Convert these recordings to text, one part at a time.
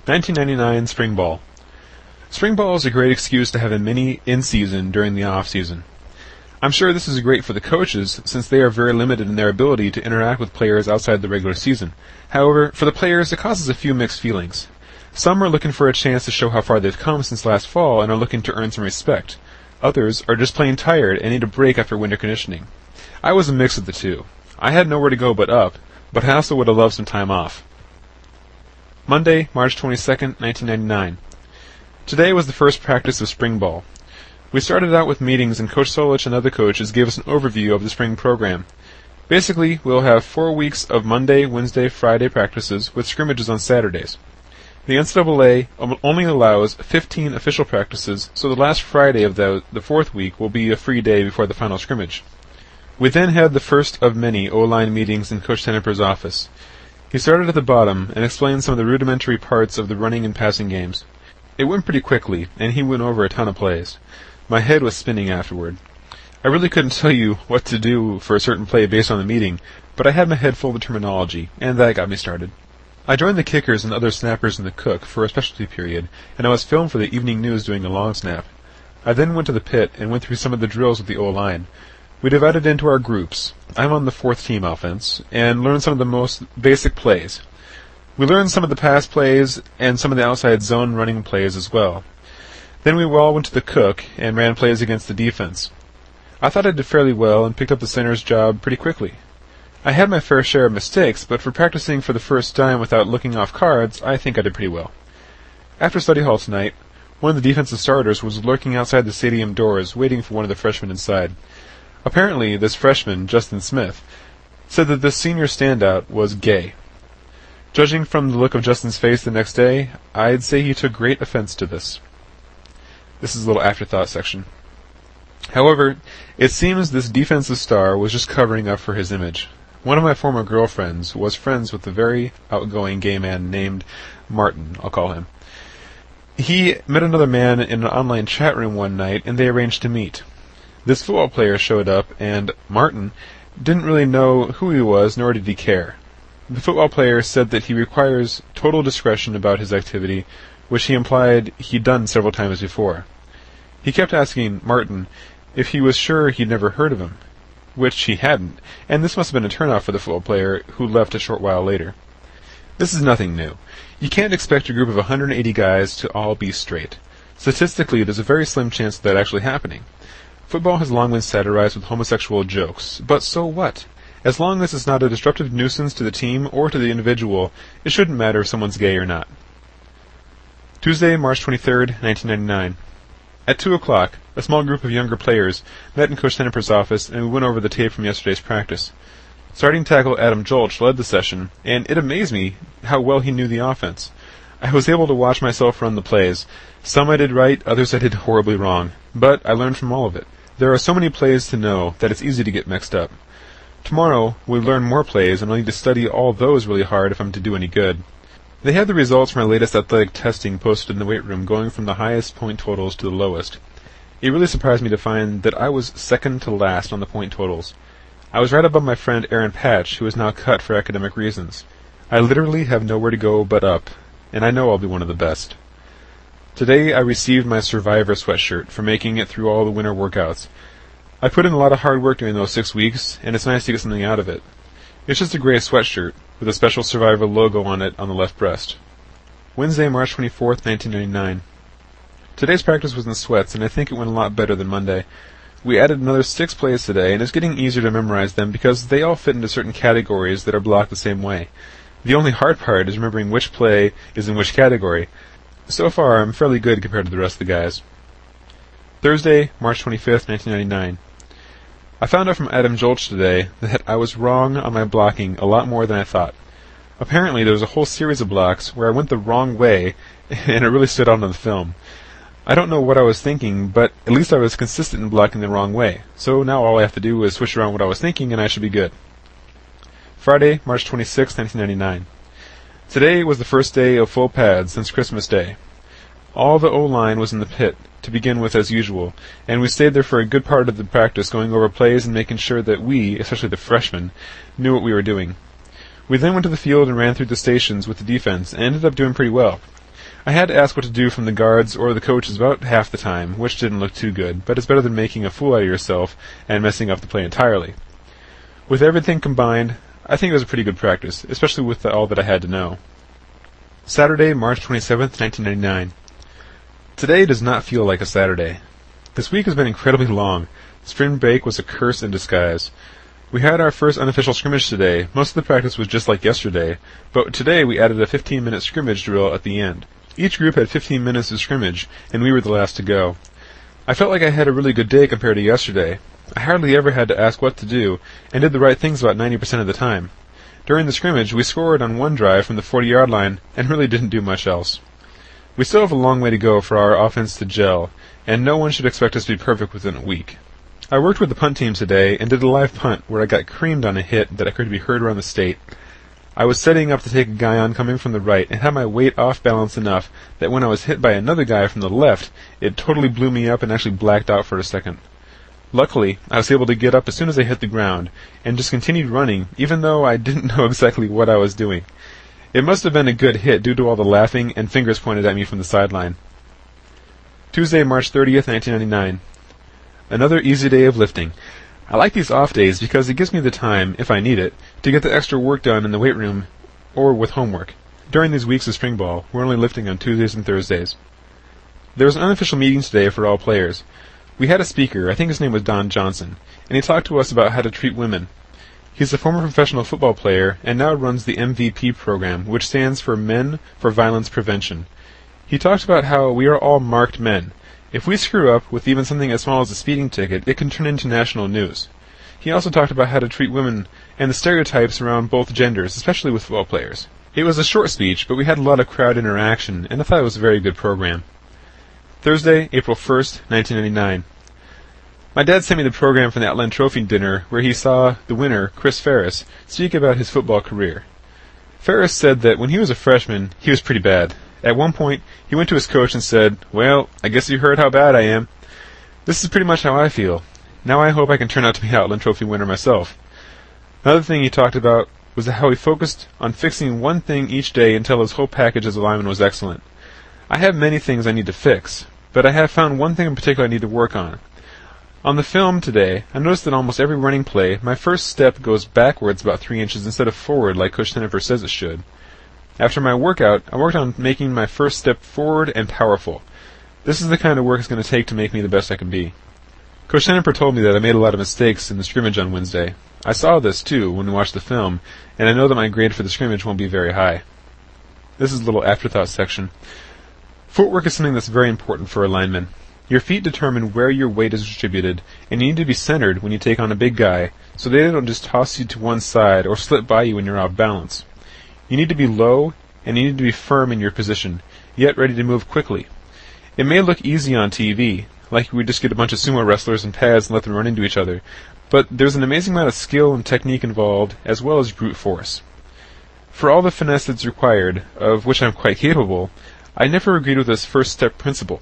1999 Spring Ball. Spring Ball is a great excuse to have a mini in-season during the off-season. I'm sure this is great for the coaches, since they are very limited in their ability to interact with players outside the regular season. However, for the players, it causes a few mixed feelings. Some are looking for a chance to show how far they've come since last fall and are looking to earn some respect. Others are just plain tired and need a break after winter conditioning. I was a mix of the two. I had nowhere to go but up, but I also would have loved some time off. Monday, March 22nd, 1999. Today was the first practice of spring ball. We started out with meetings and Coach Solich and other coaches gave us an overview of the spring program. Basically, we'll have 4 weeks of Monday, Wednesday, Friday practices with scrimmages on Saturdays. The NCAA only allows 15 official practices, so the last Friday of the fourth week will be a free day before the final scrimmage. We then had the first of many O-line meetings in Coach Tenneper's office. He started at the bottom and explained some of the rudimentary parts of the running and passing games. It went pretty quickly, and he went over a ton of plays. My head was spinning afterward. I really couldn't tell you what to do for a certain play based on the meeting, but I had my head full of terminology, and that got me started. I joined the kickers and other snappers in the cook for a specialty period, and I was filmed for the evening news doing a long snap. I then went to the pit and went through some of the drills with the O-line. We divided into our groups. I'm on the fourth team offense, and learned some of the most basic plays. We learned some of the pass plays and some of the outside zone running plays as well. Then we all went to the cook and ran plays against the defense. I thought I did fairly well and picked up the center's job pretty quickly. I had my fair share of mistakes, but for practicing for the first time without looking off cards, I think I did pretty well. After study hall tonight, one of the defensive starters was lurking outside the stadium doors waiting for one of the freshmen inside. Apparently, this freshman, Justin Smith, said that this senior standout was gay. Judging from the look of Justin's face the next day, I'd say he took great offense to this. This is a little afterthought section. However, it seems this defensive star was just covering up for his image. One of my former girlfriends was friends with a very outgoing gay man named Martin, I'll call him. He met another man in an online chat room one night, and they arranged to meet. This football player showed up, and Martin didn't really know who he was, nor did he care. The football player said that he requires total discretion about his activity, which he implied he'd done several times before. He kept asking Martin if he was sure he'd never heard of him, which he hadn't, and this must have been a turnoff for the football player, who left a short while later. This is nothing new. You can't expect a group of 180 guys to all be straight. Statistically, there's a very slim chance of that actually happening. Football has long been satirized with homosexual jokes, but so what? As long as it's not a disruptive nuisance to the team or to the individual, it shouldn't matter if someone's gay or not. Tuesday, March 23rd, 1999. At 2 o'clock, a small group of younger players met in Coach Tenneper's office, and we went over the tape from yesterday's practice. Starting tackle Adam Jolch led the session, and it amazed me how well he knew the offense. I was able to watch myself run the plays. Some I did right, others I did horribly wrong, but I learned from all of it. There are so many plays to know that it's easy to get mixed up. Tomorrow, we'll learn more plays, and I'll need to study all those really hard if I'm to do any good. They have the results from my latest athletic testing posted in the weight room, going from the highest point totals to the lowest. It really surprised me to find that I was second to last on the point totals. I was right above my friend Aaron Patch, who is now cut for academic reasons. I literally have nowhere to go but up, and I know I'll be one of the best. Today I received my Survivor sweatshirt for making it through all the winter workouts. I put in a lot of hard work during those 6 weeks, and it's nice to get something out of it. It's just a gray sweatshirt, with a special Survivor logo on it on the left breast. Wednesday, March 24th, 1999. Today's practice was in sweats, and I think it went a lot better than Monday. We added another 6 plays today, and it's getting easier to memorize them because they all fit into certain categories that are blocked the same way. The only hard part is remembering which play is in which category. So far, I'm fairly good compared to the rest of the guys. Thursday, March 25th, 1999. I found out from Adam Jolch today that I was wrong on my blocking a lot more than I thought. Apparently, there was a whole series of blocks where I went the wrong way, and it really stood out on the film. I don't know what I was thinking, but at least I was consistent in blocking the wrong way. So now all I have to do is switch around what I was thinking, and I should be good. Friday, March 26th, 1999. Today was the first day of full pads since Christmas Day. All the O-line was in the pit, to begin with as usual, and we stayed there for a good part of the practice going over plays and making sure that we, especially the freshmen, knew what we were doing. We then went to the field and ran through the stations with the defense, and ended up doing pretty well. I had to ask what to do from the guards or the coaches about half the time, which didn't look too good, but it's better than making a fool out of yourself and messing up the play entirely. With everything combined, I think it was a pretty good practice, especially with all that I had to know. Saturday, March 27th, 1999. Today does not feel like a Saturday. This week has been incredibly long. Spring break was a curse in disguise. We had our first unofficial scrimmage today. Most of the practice was just like yesterday, but today we added a 15-minute scrimmage drill at the end. Each group had 15 minutes of scrimmage, and we were the last to go. I felt like I had a really good day compared to yesterday. I hardly ever had to ask what to do, and did the right things about 90% of the time. During the scrimmage, we scored on one drive from the 40-yard line, and really didn't do much else. We still have a long way to go for our offense to gel, and no one should expect us to be perfect within a week. I worked with the punt team today and did a live punt where I got creamed on a hit that could be heard around the state. I was setting up to take a guy on coming from the right and had my weight off balance enough that when I was hit by another guy from the left, it totally blew me up and actually blacked out for a second. Luckily, I was able to get up as soon as I hit the ground and just continued running, even though I didn't know exactly what I was doing. It must have been a good hit due to all the laughing and fingers pointed at me from the sideline. Tuesday, March 30th, 1999. Another easy day of lifting. I like these off days because it gives me the time, if I need it, to get the extra work done in the weight room or with homework. During these weeks of spring ball, we're only lifting on Tuesdays and Thursdays. There was an unofficial meeting today for all players. We had a speaker, I think his name was Don Johnson, and he talked to us about how to treat women. He's a former professional football player and now runs the MVP program, which stands for Men for Violence Prevention. He talked about how we are all marked men. If we screw up with even something as small as a speeding ticket, it can turn into national news. He also talked about how to treat women and the stereotypes around both genders, especially with football players. It was a short speech, but we had a lot of crowd interaction, and I thought it was a very good program. Thursday, April 1st, 1999. My dad sent me the program from the Outland Trophy dinner where he saw the winner, Chris Ferris, speak about his football career. Ferris said that when he was a freshman, he was pretty bad. At one point, he went to his coach and said, "Well, I guess you heard how bad I am." This is pretty much how I feel. Now I hope I can turn out to be an Outland Trophy winner myself. Another thing he talked about was how he focused on fixing one thing each day until his whole package as a lineman was excellent. I have many things I need to fix, but I have found one thing in particular I need to work on. On the film today, I noticed that almost every running play, my first step goes backwards about 3 inches instead of forward like Coach Tennifer says it should. After my workout, I worked on making my first step forward and powerful. This is the kind of work it's going to take to make me the best I can be. Coach Tennifer told me that I made a lot of mistakes in the scrimmage on Wednesday. I saw this, too, when we watched the film, and I know that my grade for the scrimmage won't be very high. This is a little afterthought section. Footwork is something that's very important for a lineman. Your feet determine where your weight is distributed, and you need to be centered when you take on a big guy, so they don't just toss you to one side or slip by you when you're off balance. You need to be low, and you need to be firm in your position, yet ready to move quickly. It may look easy on TV, like we just get a bunch of sumo wrestlers in pads and let them run into each other, but there's an amazing amount of skill and technique involved, as well as brute force. For all the finesse that's required, of which I'm quite capable, I never agreed with this first step principle.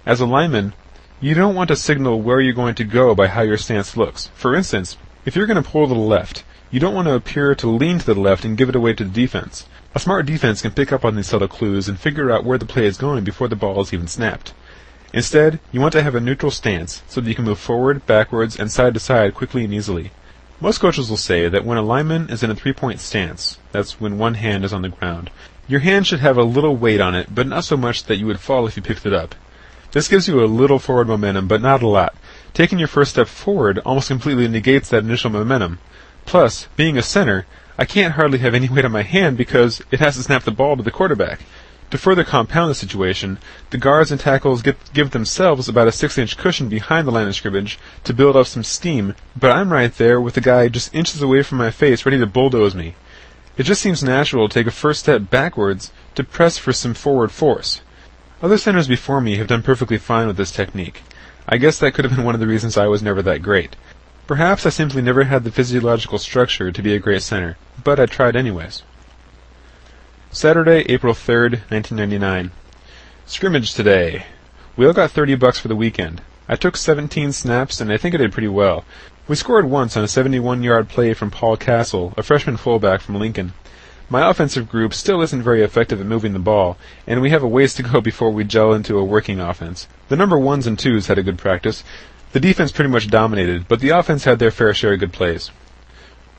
As a lineman, you don't want to signal where you're going to go by how your stance looks. For instance, if you're going to pull to the left, you don't want to appear to lean to the left and give it away to the defense. A smart defense can pick up on these subtle clues and figure out where the play is going before the ball is even snapped. Instead, you want to have a neutral stance so that you can move forward, backwards, and side to side quickly and easily. Most coaches will say that when a lineman is in a three-point stance, that's when one hand is on the ground, your hand should have a little weight on it, but not so much that you would fall if you picked it up. This gives you a little forward momentum, but not a lot. Taking your first step forward almost completely negates that initial momentum. Plus, being a center, I can't hardly have any weight on my hand because it has to snap the ball to the quarterback. To further compound the situation, the guards and tackles give themselves about a 6-inch cushion behind the line of scrimmage to build up some steam, but I'm right there with the guy just inches away from my face ready to bulldoze me. It just seems natural to take a first step backwards to press for some forward force. Other centers before me have done perfectly fine with this technique. I guess that could have been one of the reasons I was never that great. Perhaps I simply never had the physiological structure to be a great center, but I tried anyways. Saturday, April 3rd, 1999. Scrimmage today. We all got $30 for the weekend. I took 17 snaps, and I think I did pretty well. We scored once on a 71-yard play from Paul Castle, a freshman fullback from Lincoln. My offensive group still isn't very effective at moving the ball, and we have a ways to go before we gel into a working offense. The number 1s and 2s had a good practice. The defense pretty much dominated, but the offense had their fair share of good plays.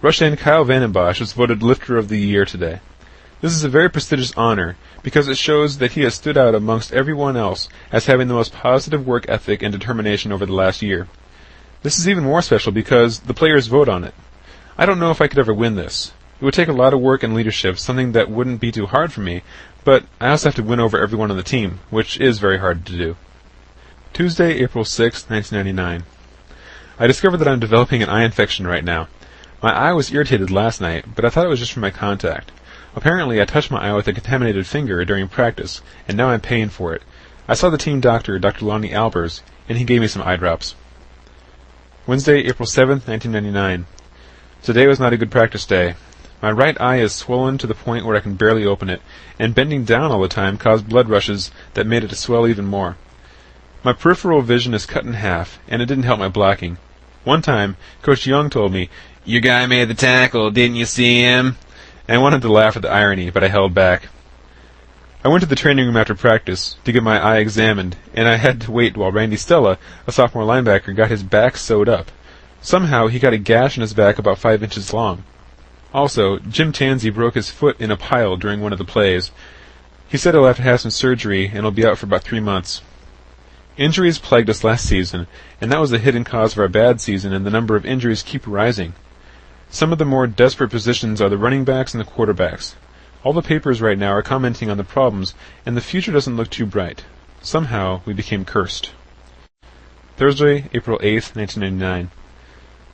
Rush end Kyle Vandenbosch was voted Lifter of the Year today. This is a very prestigious honor, because it shows that he has stood out amongst everyone else as having the most positive work ethic and determination over the last year. This is even more special because the players vote on it. I don't know if I could ever win this. It would take a lot of work and leadership, something that wouldn't be too hard for me, but I also have to win over everyone on the team, which is very hard to do. Tuesday, April 6, 1999. I discovered that I'm developing an eye infection right now. My eye was irritated last night, but I thought it was just from my contact. Apparently, I touched my eye with a contaminated finger during practice, and now I'm paying for it. I saw the team doctor, Dr. Lonnie Albers, and he gave me some eye drops. Wednesday, April 7, 1999. Today was not a good practice day. My right eye is swollen to the point where I can barely open it, and bending down all the time caused blood rushes that made it to swell even more. My peripheral vision is cut in half, and it didn't help my blocking. One time, Coach Young told me, "Your guy made the tackle, didn't you see him?" And I wanted to laugh at the irony, but I held back. I went to the training room after practice to get my eye examined, and I had to wait while Randy Stella, a sophomore linebacker, got his back sewed up. Somehow, he got a gash in his back about 5 inches long. Also, Jim Tansey broke his foot in a pile during one of the plays. He said he'll have to have some surgery, and he'll be out for about 3 months. Injuries plagued us last season, and that was the hidden cause of our bad season, and the number of injuries keep rising. Some of the more desperate positions are the running backs and the quarterbacks. All the papers right now are commenting on the problems, and the future doesn't look too bright. Somehow, we became cursed. Thursday, April 8th, 1999.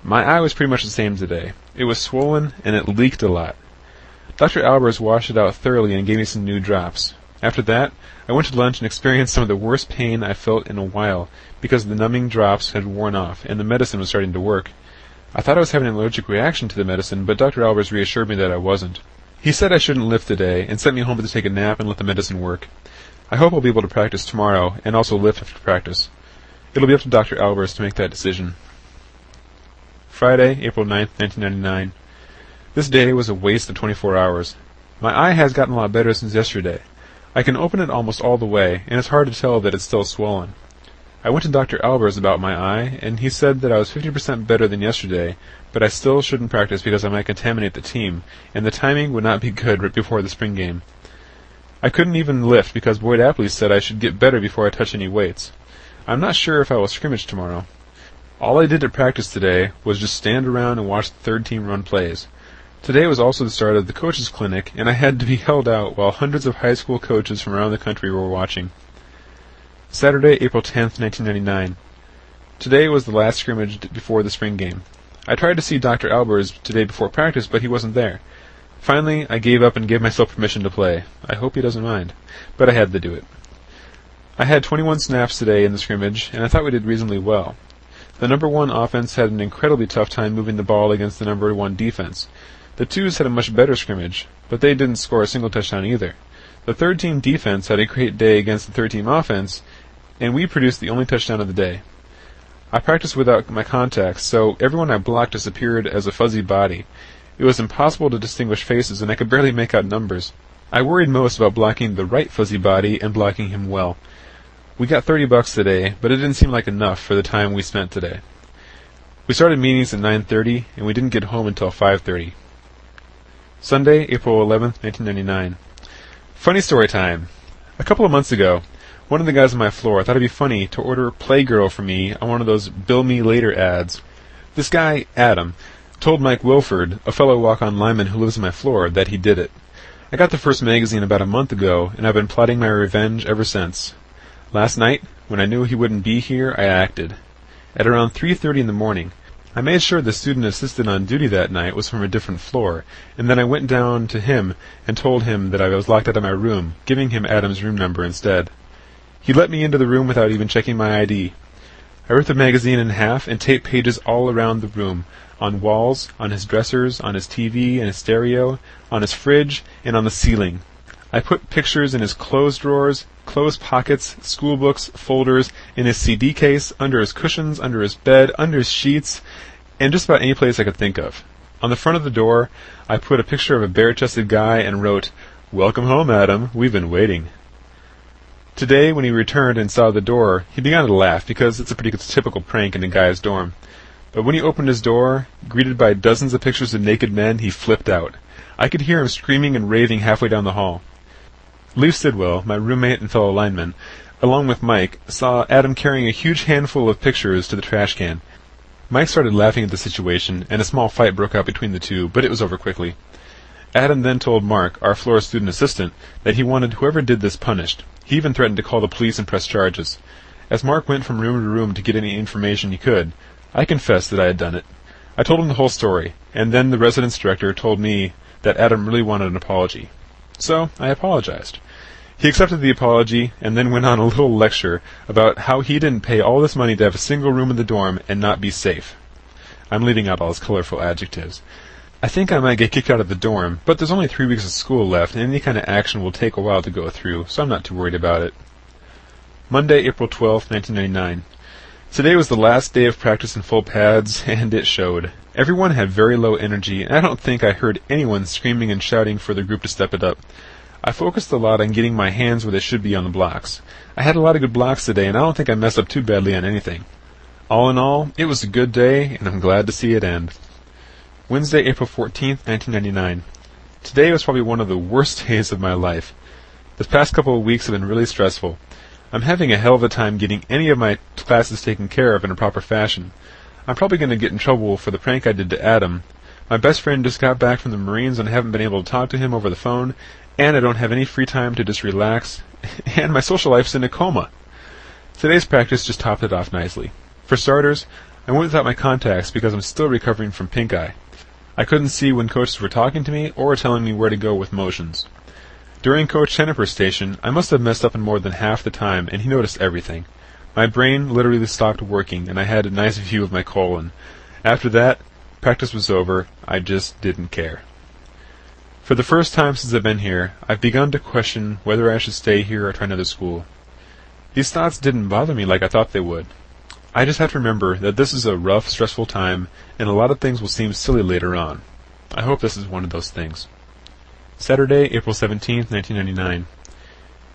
My eye was pretty much the same today. It was swollen, and it leaked a lot. Dr. Albers washed it out thoroughly and gave me some new drops. After that, I went to lunch and experienced some of the worst pain I felt in a while, because the numbing drops had worn off, and the medicine was starting to work. I thought I was having an allergic reaction to the medicine, but Dr. Albers reassured me that I wasn't. He said I shouldn't lift today, and sent me home to take a nap and let the medicine work. I hope I'll be able to practice tomorrow, and also lift after practice. It'll be up to Dr. Albers to make that decision. Friday, April 9th, 1999. This day was a waste of 24 hours. My eye has gotten a lot better since yesterday. I can open it almost all the way, and it's hard to tell that it's still swollen. I went to Dr. Albers about my eye, and he said that I was 50% better than yesterday, but I still shouldn't practice because I might contaminate the team, and the timing would not be good right before the spring game. I couldn't even lift because Boyd Apley said I should get better before I touch any weights. I'm not sure if I will scrimmage tomorrow. All I did at practice today was just stand around and watch the third team run plays. Today was also the start of the coaches' clinic, and I had to be held out while hundreds of high school coaches from around the country were watching. Saturday, April 10th, 1999. Today was the last scrimmage before the spring game. I tried to see Dr. Albers today before practice, but he wasn't there. Finally, I gave up and gave myself permission to play. I hope he doesn't mind, but I had to do it. I had 21 snaps today in the scrimmage, and I thought we did reasonably well. The number 1 offense had an incredibly tough time moving the ball against the number 1 defense. The 2s had a much better scrimmage, but they didn't score a single touchdown either. The third-team defense had a great day against the third-team offense, and we produced the only touchdown of the day. I practiced without my contacts, so everyone I blocked disappeared as a fuzzy body. It was impossible to distinguish faces, and I could barely make out numbers. I worried most about blocking the right fuzzy body and blocking him well. We got $30 today, but it didn't seem like enough for the time we spent today. We started meetings at 9:30, and we didn't get home until 5:30. Sunday, April 11th, 1999. Funny story time. A couple of months ago, one of the guys on my floor thought it'd be funny to order Playgirl for me on one of those Bill Me Later ads. This guy, Adam, told Mike Wilford, a fellow walk-on lineman who lives on my floor, that he did it. I got the first magazine about a month ago, and I've been plotting my revenge ever since. Last night, when I knew he wouldn't be here, I acted. At around 3:30 in the morning, I made sure the student assistant on duty that night was from a different floor, and then I went down to him and told him that I was locked out of my room, giving him Adam's room number instead. He let me into the room without even checking my ID. I ripped the magazine in half and taped pages all around the room, on walls, on his dressers, on his TV and his stereo, on his fridge, and on the ceiling. I put pictures in his clothes drawers, clothes pockets, school books, folders, in his CD case, under his cushions, under his bed, under his sheets, and just about any place I could think of. On the front of the door, I put a picture of a bare-chested guy and wrote, "Welcome home, Adam. We've been waiting." Today, when he returned and saw the door, he began to laugh because it's a pretty typical prank in a guy's dorm. But when he opened his door, greeted by dozens of pictures of naked men, he flipped out. I could hear him screaming and raving halfway down the hall. Leif Sidwell, my roommate and fellow lineman, along with Mike, saw Adam carrying a huge handful of pictures to the trash can. Mike started laughing at the situation, and a small fight broke out between the two, but it was over quickly. Adam then told Mark, our floor student assistant, that he wanted whoever did this punished. He even threatened to call the police and press charges. As Mark went from room to room to get any information he could, I confessed that I had done it. I told him the whole story, and then the residence director told me that Adam really wanted an apology. So I apologized. He accepted the apology and then went on a little lecture about how he didn't pay all this money to have a single room in the dorm and not be safe. I'm leaving out all his colorful adjectives. I think I might get kicked out of the dorm, but there's only 3 weeks of school left, and any kind of action will take a while to go through, so I'm not too worried about it. Monday, April 12th, 1999. Today was the last day of practice in full pads, and it showed. Everyone had very low energy, and I don't think I heard anyone screaming and shouting for the group to step it up. I focused a lot on getting my hands where they should be on the blocks. I had a lot of good blocks today, and I don't think I messed up too badly on anything. All in all, it was a good day, and I'm glad to see it end. Wednesday, April 14th, 1999. Today was probably one of the worst days of my life. This past couple of weeks have been really stressful. I'm having a hell of a time getting any of my classes taken care of in a proper fashion. I'm probably going to get in trouble for the prank I did to Adam. My best friend just got back from the Marines and I haven't been able to talk to him over the phone, and I don't have any free time to just relax, and my social life's in a coma. Today's practice just topped it off nicely. For starters, I went without my contacts because I'm still recovering from pink eye. I couldn't see when coaches were talking to me or telling me where to go with motions. During Coach Tennifer's station, I must have messed up in more than half the time, and he noticed everything. My brain literally stopped working, and I had a nice view of my colon. After that, practice was over. I just didn't care. For the first time since I've been here, I've begun to question whether I should stay here or try another school. These thoughts didn't bother me like I thought they would. I just have to remember that this is a rough, stressful time, and a lot of things will seem silly later on. I hope this is one of those things. Saturday, April 17th, 1999.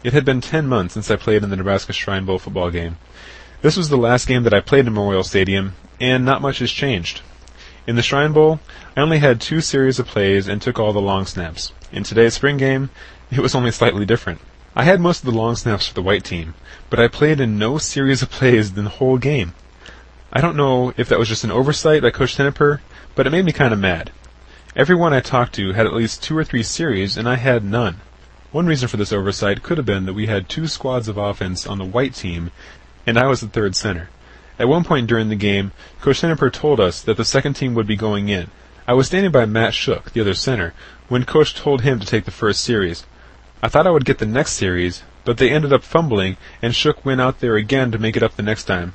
It had been 10 months since I played in the Nebraska Shrine Bowl football game. This was the last game that I played in Memorial Stadium, and not much has changed. In the Shrine Bowl, I only had 2 series of plays and took all the long snaps. In today's spring game, it was only slightly different. I had most of the long snaps for the white team, but I played in no series of plays in the whole game. I don't know if that was just an oversight by Coach Tennifer, but it made me kind of mad. Everyone I talked to had at least 2 or 3 series, and I had none. One reason for this oversight could have been that we had 2 squads of offense on the white team, and I was the third center. At one point during the game, Coach Tennifer told us that the second team would be going in. I was standing by Matt Shook, the other center, when Coach told him to take the first series. I thought I would get the next series, but they ended up fumbling, and Shook went out there again to make it up the next time.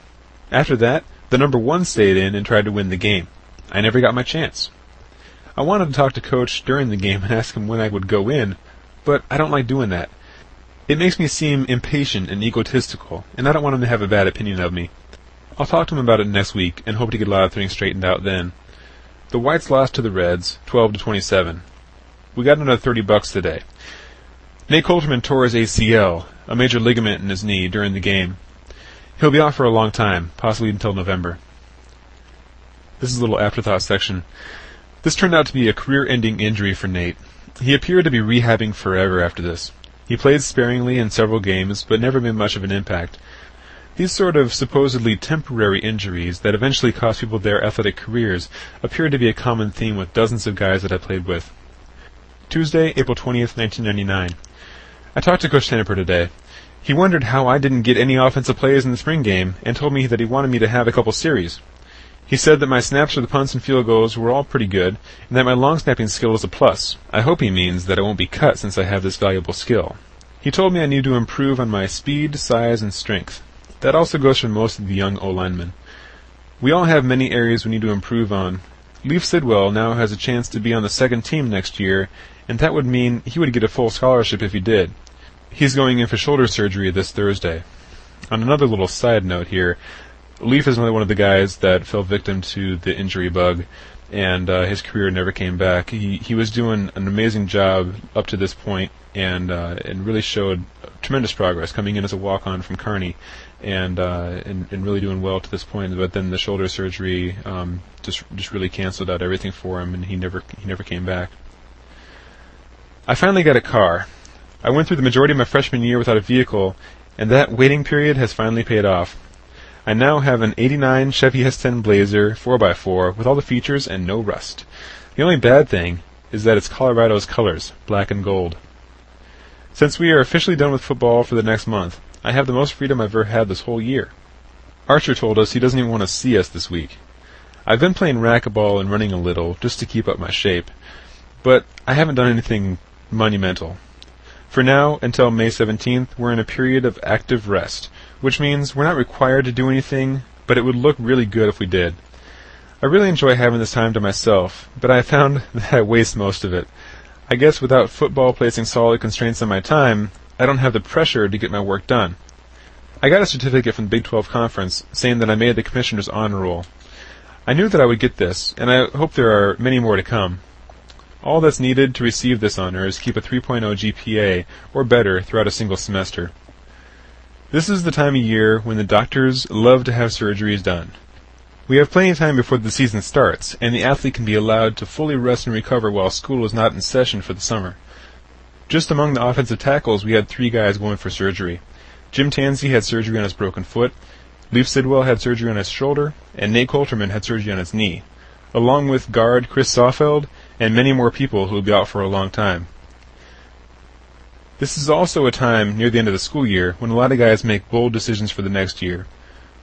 After that, the number 1 stayed in and tried to win the game. I never got my chance. I wanted to talk to Coach during the game and ask him when I would go in, but I don't like doing that. It makes me seem impatient and egotistical, and I don't want him to have a bad opinion of me. I'll talk to him about it next week and hope to get a lot of things straightened out then. The Whites lost to the Reds, 12-27. We got another $30 today. Nate Coulterman tore his ACL, a major ligament in his knee, during the game. He'll be off for a long time, possibly until November. This is a little afterthought section. This turned out to be a career-ending injury for Nate. He appeared to be rehabbing forever after this. He played sparingly in several games, but never made much of an impact. These sort of supposedly temporary injuries that eventually cost people their athletic careers appeared to be a common theme with dozens of guys that I played with. Tuesday, April 20th, 1999. I talked to Coach Tennifer today. He wondered how I didn't get any offensive plays in the spring game and told me that he wanted me to have a couple series. He said that my snaps for the punts and field goals were all pretty good, and that my long snapping skill was a plus. I hope he means that I won't be cut since I have this valuable skill. He told me I need to improve on my speed, size, and strength. That also goes for most of the young O-linemen. We all have many areas we need to improve on. Leif Sidwell now has a chance to be on the second team next year, and that would mean he would get a full scholarship if he did. He's going in for shoulder surgery this Thursday. On another little side note here, Leif is another one of the guys that fell victim to the injury bug. and his career never came back. He was doing an amazing job up to this point, and really showed tremendous progress coming in as a walk-on from Kearney, and really doing well to this point. But then the shoulder surgery just really canceled out everything for him, and he never came back. I finally got a car. I went through the majority of my freshman year without a vehicle, and that waiting period has finally paid off. I now have an '89 Chevy S10 Blazer 4x4 with all the features and no rust. The only bad thing is that it's Colorado's colors, black and gold. Since we are officially done with football for the next month, I have the most freedom I've ever had this whole year. Archer told us he doesn't even want to see us this week. I've been playing racquetball and running a little just to keep up my shape, but I haven't done anything monumental. For now, until May 17th, we're in a period of active rest, which means we're not required to do anything, but it would look really good if we did. I really enjoy having this time to myself, but I found that I waste most of it. I guess without football placing solid constraints on my time, I don't have the pressure to get my work done. I got a certificate from the Big 12 Conference saying that I made the Commissioner's Honor Roll. I knew that I would get this, and I hope there are many more to come. All that's needed to receive this honor is keep a 3.0 GPA or better throughout a single semester. This is the time of year when the doctors love to have surgeries done. We have plenty of time before the season starts, and the athlete can be allowed to fully rest and recover while school is not in session for the summer. Just among the offensive tackles, we had 3 guys going for surgery. Jim Tansey had surgery on his broken foot, Leif Sidwell had surgery on his shoulder, and Nate Coulterman had surgery on his knee, along with guard Chris Sawfeld and many more people who will be out for a long time. This is also a time near the end of the school year when a lot of guys make bold decisions for the next year.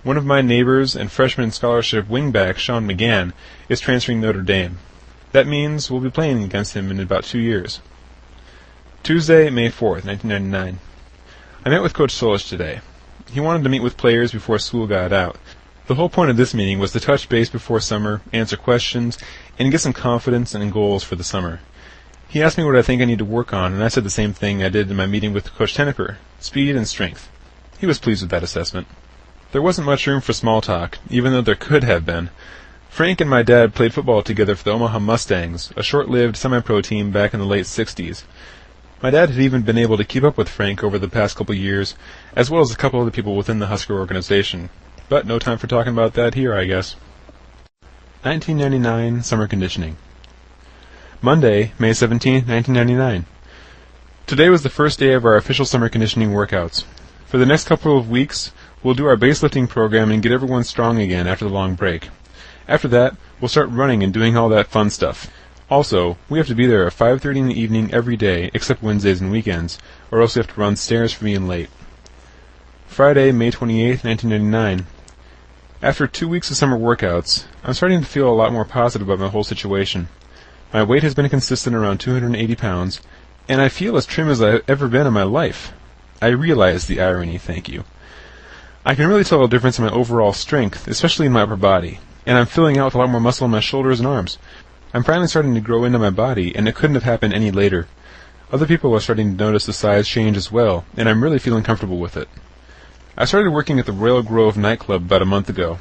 One of my neighbors and freshman scholarship wingback, Sean McGann, is transferring Notre Dame. That means we'll be playing against him in about 2 years. Tuesday, May 4th, 1999. I met with Coach Solich today. He wanted to meet with players before school got out. The whole point of this meeting was to touch base before summer, answer questions, and get some confidence and goals for the summer. He asked me what I think I need to work on, and I said the same thing I did in my meeting with Coach Tenneper: speed and strength. He was pleased with that assessment. There wasn't much room for small talk, even though there could have been. Frank and my dad played football together for the Omaha Mustangs, a short-lived semi-pro team back in the late 60s. My dad had even been able to keep up with Frank over the past couple years, as well as a couple other people within the Husker organization. But no time for talking about that here, I guess. 1999 Summer Conditioning. Monday, May 17, 1999. Today was the first day of our official summer conditioning workouts. For the next couple of weeks, we'll do our base lifting program and get everyone strong again after the long break. After that, we'll start running and doing all that fun stuff. Also, we have to be there at 5:30 in the evening every day, except Wednesdays and weekends, or else we have to run stairs for being late. Friday, May 28, 1999. After 2 weeks of summer workouts, I'm starting to feel a lot more positive about my whole situation. My weight has been consistent around 280 pounds, and I feel as trim as I've ever been in my life. I realize the irony, thank you. I can really tell a difference in my overall strength, especially in my upper body, and I'm filling out with a lot more muscle in my shoulders and arms. I'm finally starting to grow into my body, and it couldn't have happened any later. Other people are starting to notice the size change as well, and I'm really feeling comfortable with it. I started working at the Royal Grove nightclub about a month ago.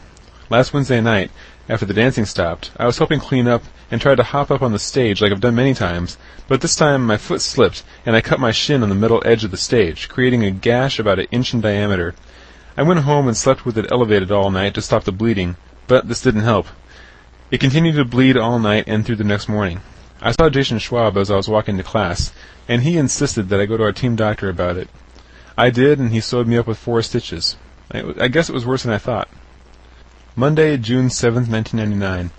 Last Wednesday night, after the dancing stopped, I was helping clean up and tried to hop up on the stage like I've done many times, but this time my foot slipped and I cut my shin on the middle edge of the stage, creating a gash about an inch in diameter. I went home and slept with it elevated all night to stop the bleeding, but this didn't help. It continued to bleed all night and through the next morning. I saw Jason Schwab as I was walking to class, and he insisted that I go to our team doctor about it. I did, and he sewed me up with 4 stitches. I guess it was worse than I thought. Monday, June 7th, 1999.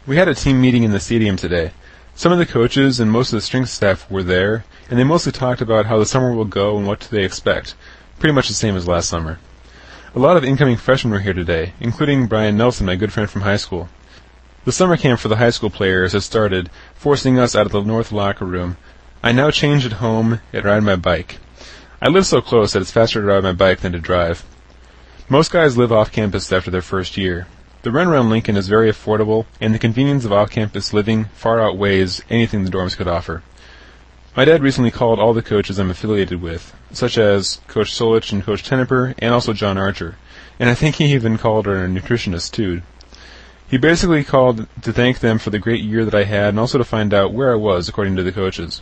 We had a team meeting in the stadium today. Some of the coaches and most of the strength staff were there, and they mostly talked about how the summer will go and what they expect. Pretty much the same as last summer. A lot of incoming freshmen were here today, including Brian Nelson, my good friend from high school. The summer camp for the high school players has started, forcing us out of the north locker room. I now change at home and ride my bike. I live so close that it's faster to ride my bike than to drive. Most guys live off campus after their first year. The rent around Lincoln is very affordable, and the convenience of off-campus living far outweighs anything the dorms could offer. My dad recently called all the coaches I'm affiliated with, such as Coach Solich and Coach Tenneper, and also John Archer, and I think he even called our nutritionist too. He basically called to thank them for the great year that I had and also to find out where I was according to the coaches.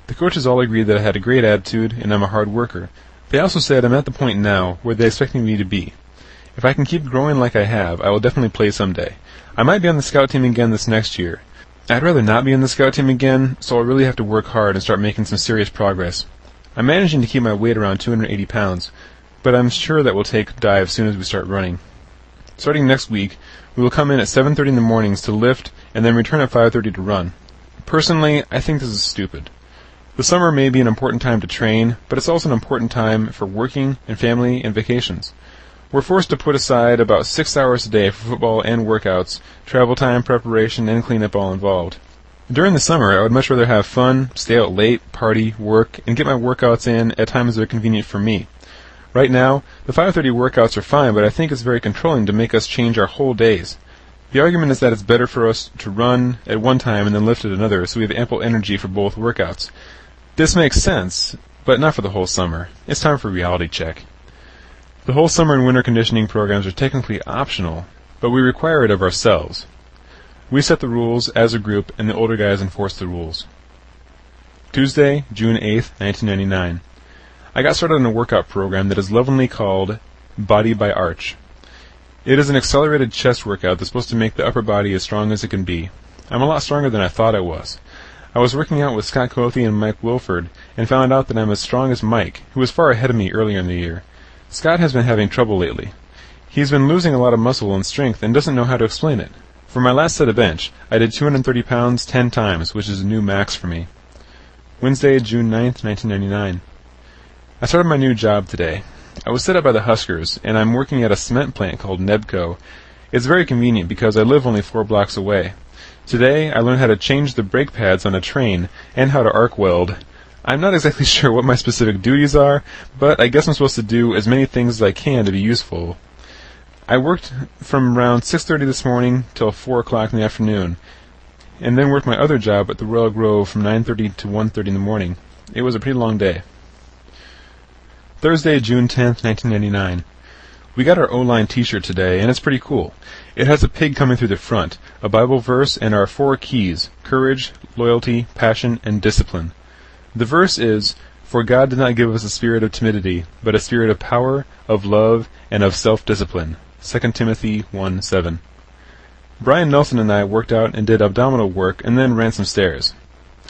The coaches all agreed that I had a great attitude and I'm a hard worker. They also said I'm at the point now where they expect me to be. If I can keep growing like I have, I will definitely play someday. I might be on the scout team again this next year. I'd rather not be on the scout team again, so I'll really have to work hard and start making some serious progress. I'm managing to keep my weight around 280 pounds, but I'm sure that will take a dive as soon as we start running. Starting next week, we will come in at 7:30 in the mornings to lift and then return at 5:30 to run. Personally, I think this is stupid. The summer may be an important time to train, but it's also an important time for working and family and vacations. We're forced to put aside about 6 hours a day for football and workouts, travel time, preparation, and cleanup all involved. During the summer, I would much rather have fun, stay out late, party, work, and get my workouts in at times that are convenient for me. Right now, the 5:30 workouts are fine, but I think it's very controlling to make us change our whole days. The argument is that it's better for us to run at one time and then lift at another, so we have ample energy for both workouts. This makes sense, but not for the whole summer. It's time for a reality check. The whole summer and winter conditioning programs are technically optional, but we require it of ourselves. We set the rules as a group, and the older guys enforce the rules. Tuesday, June 8th, 1999. I got started on a workout program that is lovingly called Body by Arch. It is an accelerated chest workout that's supposed to make the upper body as strong as it can be. I'm a lot stronger than I thought I was. I was working out with Scott Cothy and Mike Wilford, and found out that I'm as strong as Mike, who was far ahead of me earlier in the year. Scott has been having trouble lately. He's been losing a lot of muscle and strength and doesn't know how to explain it. For my last set of bench, I did 230 pounds 10 times, which is a new max for me. Wednesday, June 9th, 1999. I started my new job today. I was set up by the Huskers, and I'm working at a cement plant called Nebco. It's very convenient because I live only 4 blocks away. Today, I learned how to change the brake pads on a train, and how to arc weld. I'm not exactly sure what my specific duties are, but I guess I'm supposed to do as many things as I can to be useful. I worked from around 6:30 this morning till 4 o'clock in the afternoon, and then worked my other job at the Royal Grove from 9:30 to 1:30 in the morning. It was a pretty long day. Thursday, June 10th, 1999. We got our O-line t-shirt today, and it's pretty cool. It has a pig coming through the front, a Bible verse, and our 4 keys: courage, loyalty, passion, and discipline. The verse is, "For God did not give us a spirit of timidity, but a spirit of power, of love, and of self-discipline." 2 Timothy 1:7. Brian Nelson and I worked out and did abdominal work and then ran some stairs.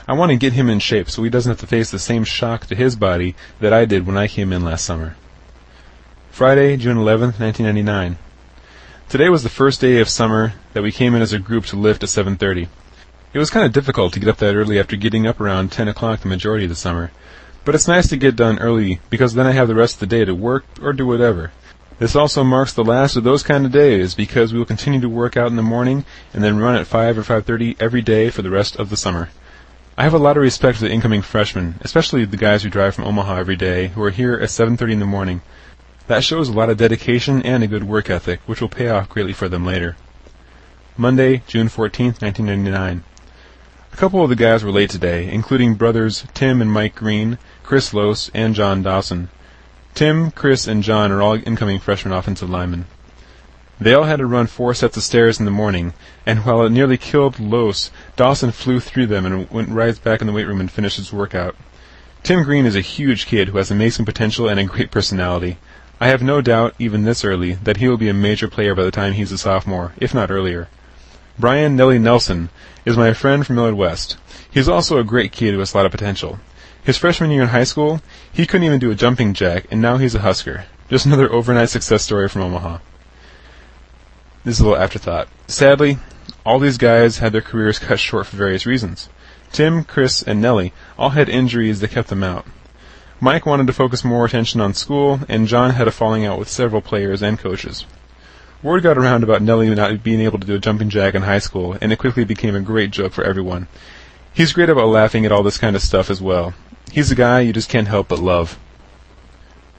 I want to get him in shape so he doesn't have to face the same shock to his body that I did when I came in last summer. Friday, June 11th, 1999. Today was the first day of summer that we came in as a group to lift at 7:30. It was kind of difficult to get up that early after getting up around 10 o'clock the majority of the summer, but it's nice to get done early because then I have the rest of the day to work or do whatever. This also marks the last of those kind of days because we will continue to work out in the morning and then run at 5 or 5:30 every day for the rest of the summer. I have a lot of respect for the incoming freshmen, especially the guys who drive from Omaha every day, who are here at 7:30 in the morning. That shows a lot of dedication and a good work ethic, which will pay off greatly for them later. Monday, June 14th, 1999. A couple of the guys were late today, including brothers Tim and Mike Green, Chris Lose, and John Dawson. Tim, Chris, and John are all incoming freshman offensive linemen. They all had to run 4 sets of stairs in the morning, and while it nearly killed Lose, Dawson flew through them and went right back in the weight room and finished his workout. Tim Green is a huge kid who has amazing potential and a great personality. I have no doubt, even this early, that he will be a major player by the time he's a sophomore, if not earlier. Brian Nelly Nelson is my friend from Millard West. He's also a great kid who has a lot of potential. His freshman year in high school, he couldn't even do a jumping jack, and now he's a Husker. Just another overnight success story from Omaha. This is a little afterthought. Sadly, all these guys had their careers cut short for various reasons. Tim, Chris, and Nelly all had injuries that kept them out. Mike wanted to focus more attention on school, and John had a falling out with several players and coaches. Word got around about Nelly not being able to do a jumping jack in high school, and it quickly became a great joke for everyone. He's great about laughing at all this kind of stuff as well. He's a guy you just can't help but love.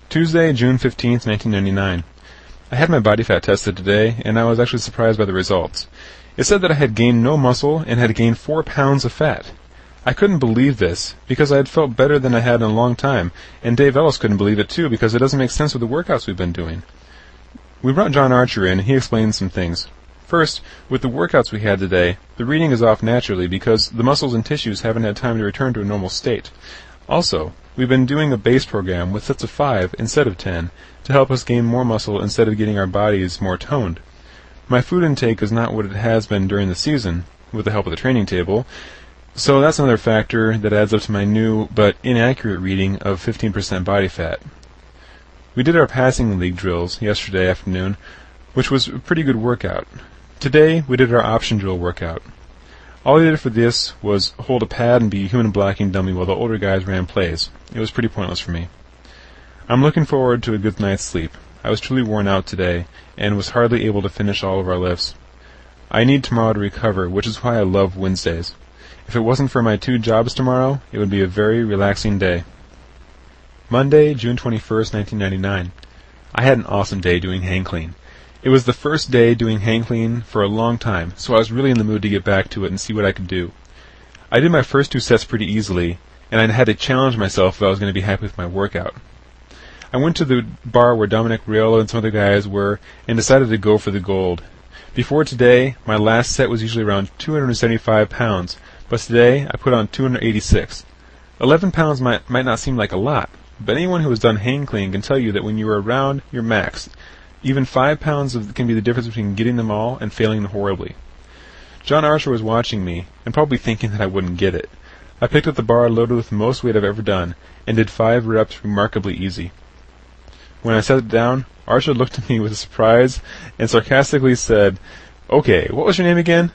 Tuesday, June 15th, 1999. I had my body fat tested today, and I was actually surprised by the results. It said that I had gained no muscle and had gained 4 pounds of fat. I couldn't believe this, because I had felt better than I had in a long time, and Dave Ellis couldn't believe it too, because it doesn't make sense with the workouts we've been doing. We brought John Archer in, and he explained some things. First, with the workouts we had today, the reading is off naturally because the muscles and tissues haven't had time to return to a normal state. Also, we've been doing a base program with sets of 5 instead of 10 to help us gain more muscle instead of getting our bodies more toned. My food intake is not what it has been during the season, with the help of the training table, so that's another factor that adds up to my new but inaccurate reading of 15% body fat. We did our passing league drills yesterday afternoon, which was a pretty good workout. Today, we did our option drill workout. All I did for this was hold a pad and be a human blocking dummy while the older guys ran plays. It was pretty pointless for me. I'm looking forward to a good night's sleep. I was truly worn out today, and was hardly able to finish all of our lifts. I need tomorrow to recover, which is why I love Wednesdays. If it wasn't for my 2 jobs tomorrow, it would be a very relaxing day. Monday, June 21st, 1999. I had an awesome day doing hang clean. It was the first day doing hang clean for a long time, so I was really in the mood to get back to it and see what I could do. I did my first 2 sets pretty easily, and I had to challenge myself if I was going to be happy with my workout. I went to the bar where Dominic Riolo and some other guys were and decided to go for the gold. Before today, my last set was usually around 275 pounds, but today I put on 286. 11 pounds might not seem like a lot, but anyone who has done hang clean can tell you that when you are around your max, even 5 pounds can be the difference between getting them all and failing horribly. John Archer was watching me, and probably thinking that I wouldn't get it. I picked up the bar loaded with the most weight I've ever done, and did 5 reps remarkably easy. When I set it down, Archer looked at me with surprise, and sarcastically said, "Okay, what was your name again?"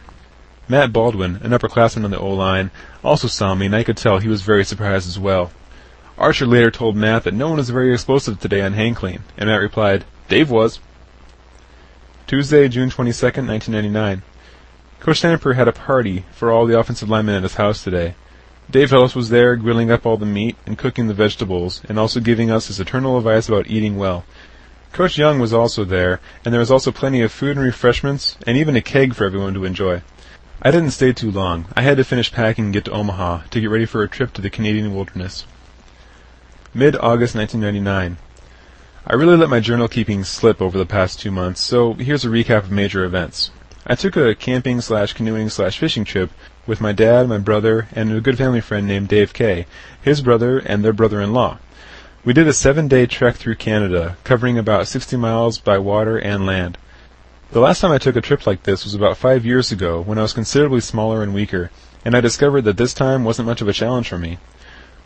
Matt Baldwin, an upperclassman on the O-line, also saw me, and I could tell he was very surprised as well. Archer later told Matt that no one was very explosive today on hang clean, and Matt replied, "Dave was." Tuesday, June 22nd, 1999. Coach Sandper had a party for all the offensive linemen at his house today. Dave Ellis was there, grilling up all the meat and cooking the vegetables, and also giving us his eternal advice about eating well. Coach Young was also there, and there was also plenty of food and refreshments, and even a keg for everyone to enjoy. I didn't stay too long. I had to finish packing and get to Omaha to get ready for a trip to the Canadian wilderness. Mid-August 1999. I really let my journal keeping slip over the past 2 months, so here's a recap of major events. I took a camping/canoeing/fishing trip with my dad, my brother, and a good family friend named Dave Kay, his brother, and their brother-in-law. We did a 7-day trek through Canada, covering about 60 miles by water and land. The last time I took a trip like this was about 5 years ago, when I was considerably smaller and weaker, and I discovered that this time wasn't much of a challenge for me.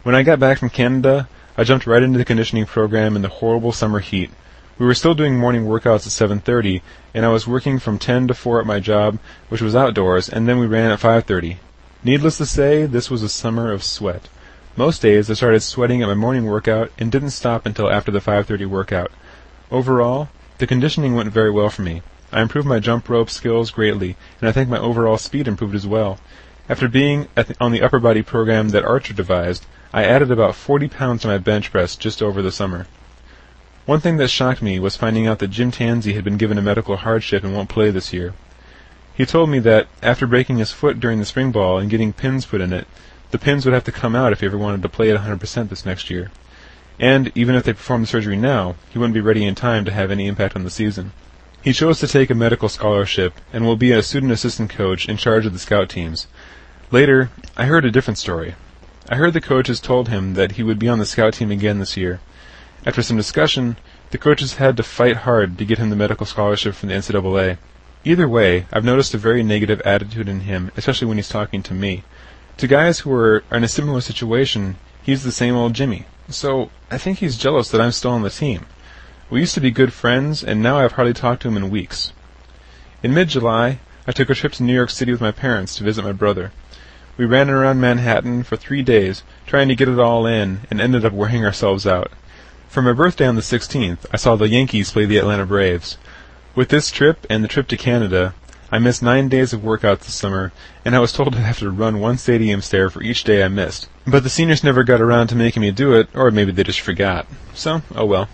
When I got back from Canada, I jumped right into the conditioning program in the horrible summer heat. We were still doing morning workouts at 7:30, and I was working from 10 to 4 at my job, which was outdoors, and then we ran at 5:30. Needless to say, this was a summer of sweat. Most days I started sweating at my morning workout and didn't stop until after the 5:30 workout. Overall, the conditioning went very well for me. I improved my jump rope skills greatly, and I think my overall speed improved as well. After being on the upper body program that Archer devised, I added about 40 pounds to my bench press just over the summer. One thing that shocked me was finding out that Jim Tansey had been given a medical hardship and won't play this year. He told me that, after breaking his foot during the spring ball and getting pins put in it, the pins would have to come out if he ever wanted to play at 100% this next year. And, even if they performed the surgery now, he wouldn't be ready in time to have any impact on the season. He chose to take a medical scholarship and will be a student assistant coach in charge of the scout teams. Later, I heard a different story. I heard the coaches told him that he would be on the scout team again this year. After some discussion, the coaches had to fight hard to get him the medical scholarship from the NCAA. Either way, I've noticed a very negative attitude in him, especially when he's talking to me. To guys who are in a similar situation, he's the same old Jimmy. So, I think he's jealous that I'm still on the team. We used to be good friends, and now I've hardly talked to him in weeks. In mid-July, I took a trip to New York City with my parents to visit my brother. We ran around Manhattan for 3 days, trying to get it all in, and ended up wearing ourselves out. For my birthday on the 16th, I saw the Yankees play the Atlanta Braves. With this trip and the trip to Canada, I missed 9 days of workouts this summer, and I was told I'd have to run 1 stadium stair for each day I missed. But the seniors never got around to making me do it, or maybe they just forgot. So, oh well.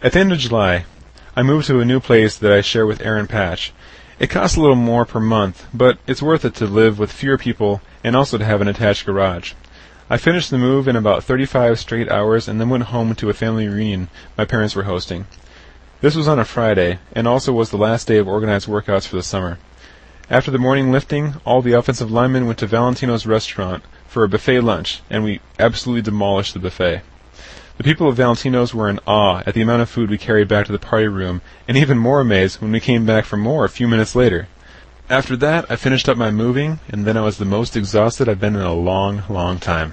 At the end of July, I moved to a new place that I share with Aaron Patch. It costs a little more per month, but it's worth it to live with fewer people and also to have an attached garage. I finished the move in about 35 straight hours and then went home to a family reunion my parents were hosting. This was on a Friday, and also was the last day of organized workouts for the summer. After the morning lifting, all the offensive linemen went to Valentino's restaurant for a buffet lunch, and we absolutely demolished the buffet. The people of Valentino's were in awe at the amount of food we carried back to the party room, and even more amazed when we came back for more a few minutes later. After that, I finished up my moving, and then I was the most exhausted I've been in a long, long time.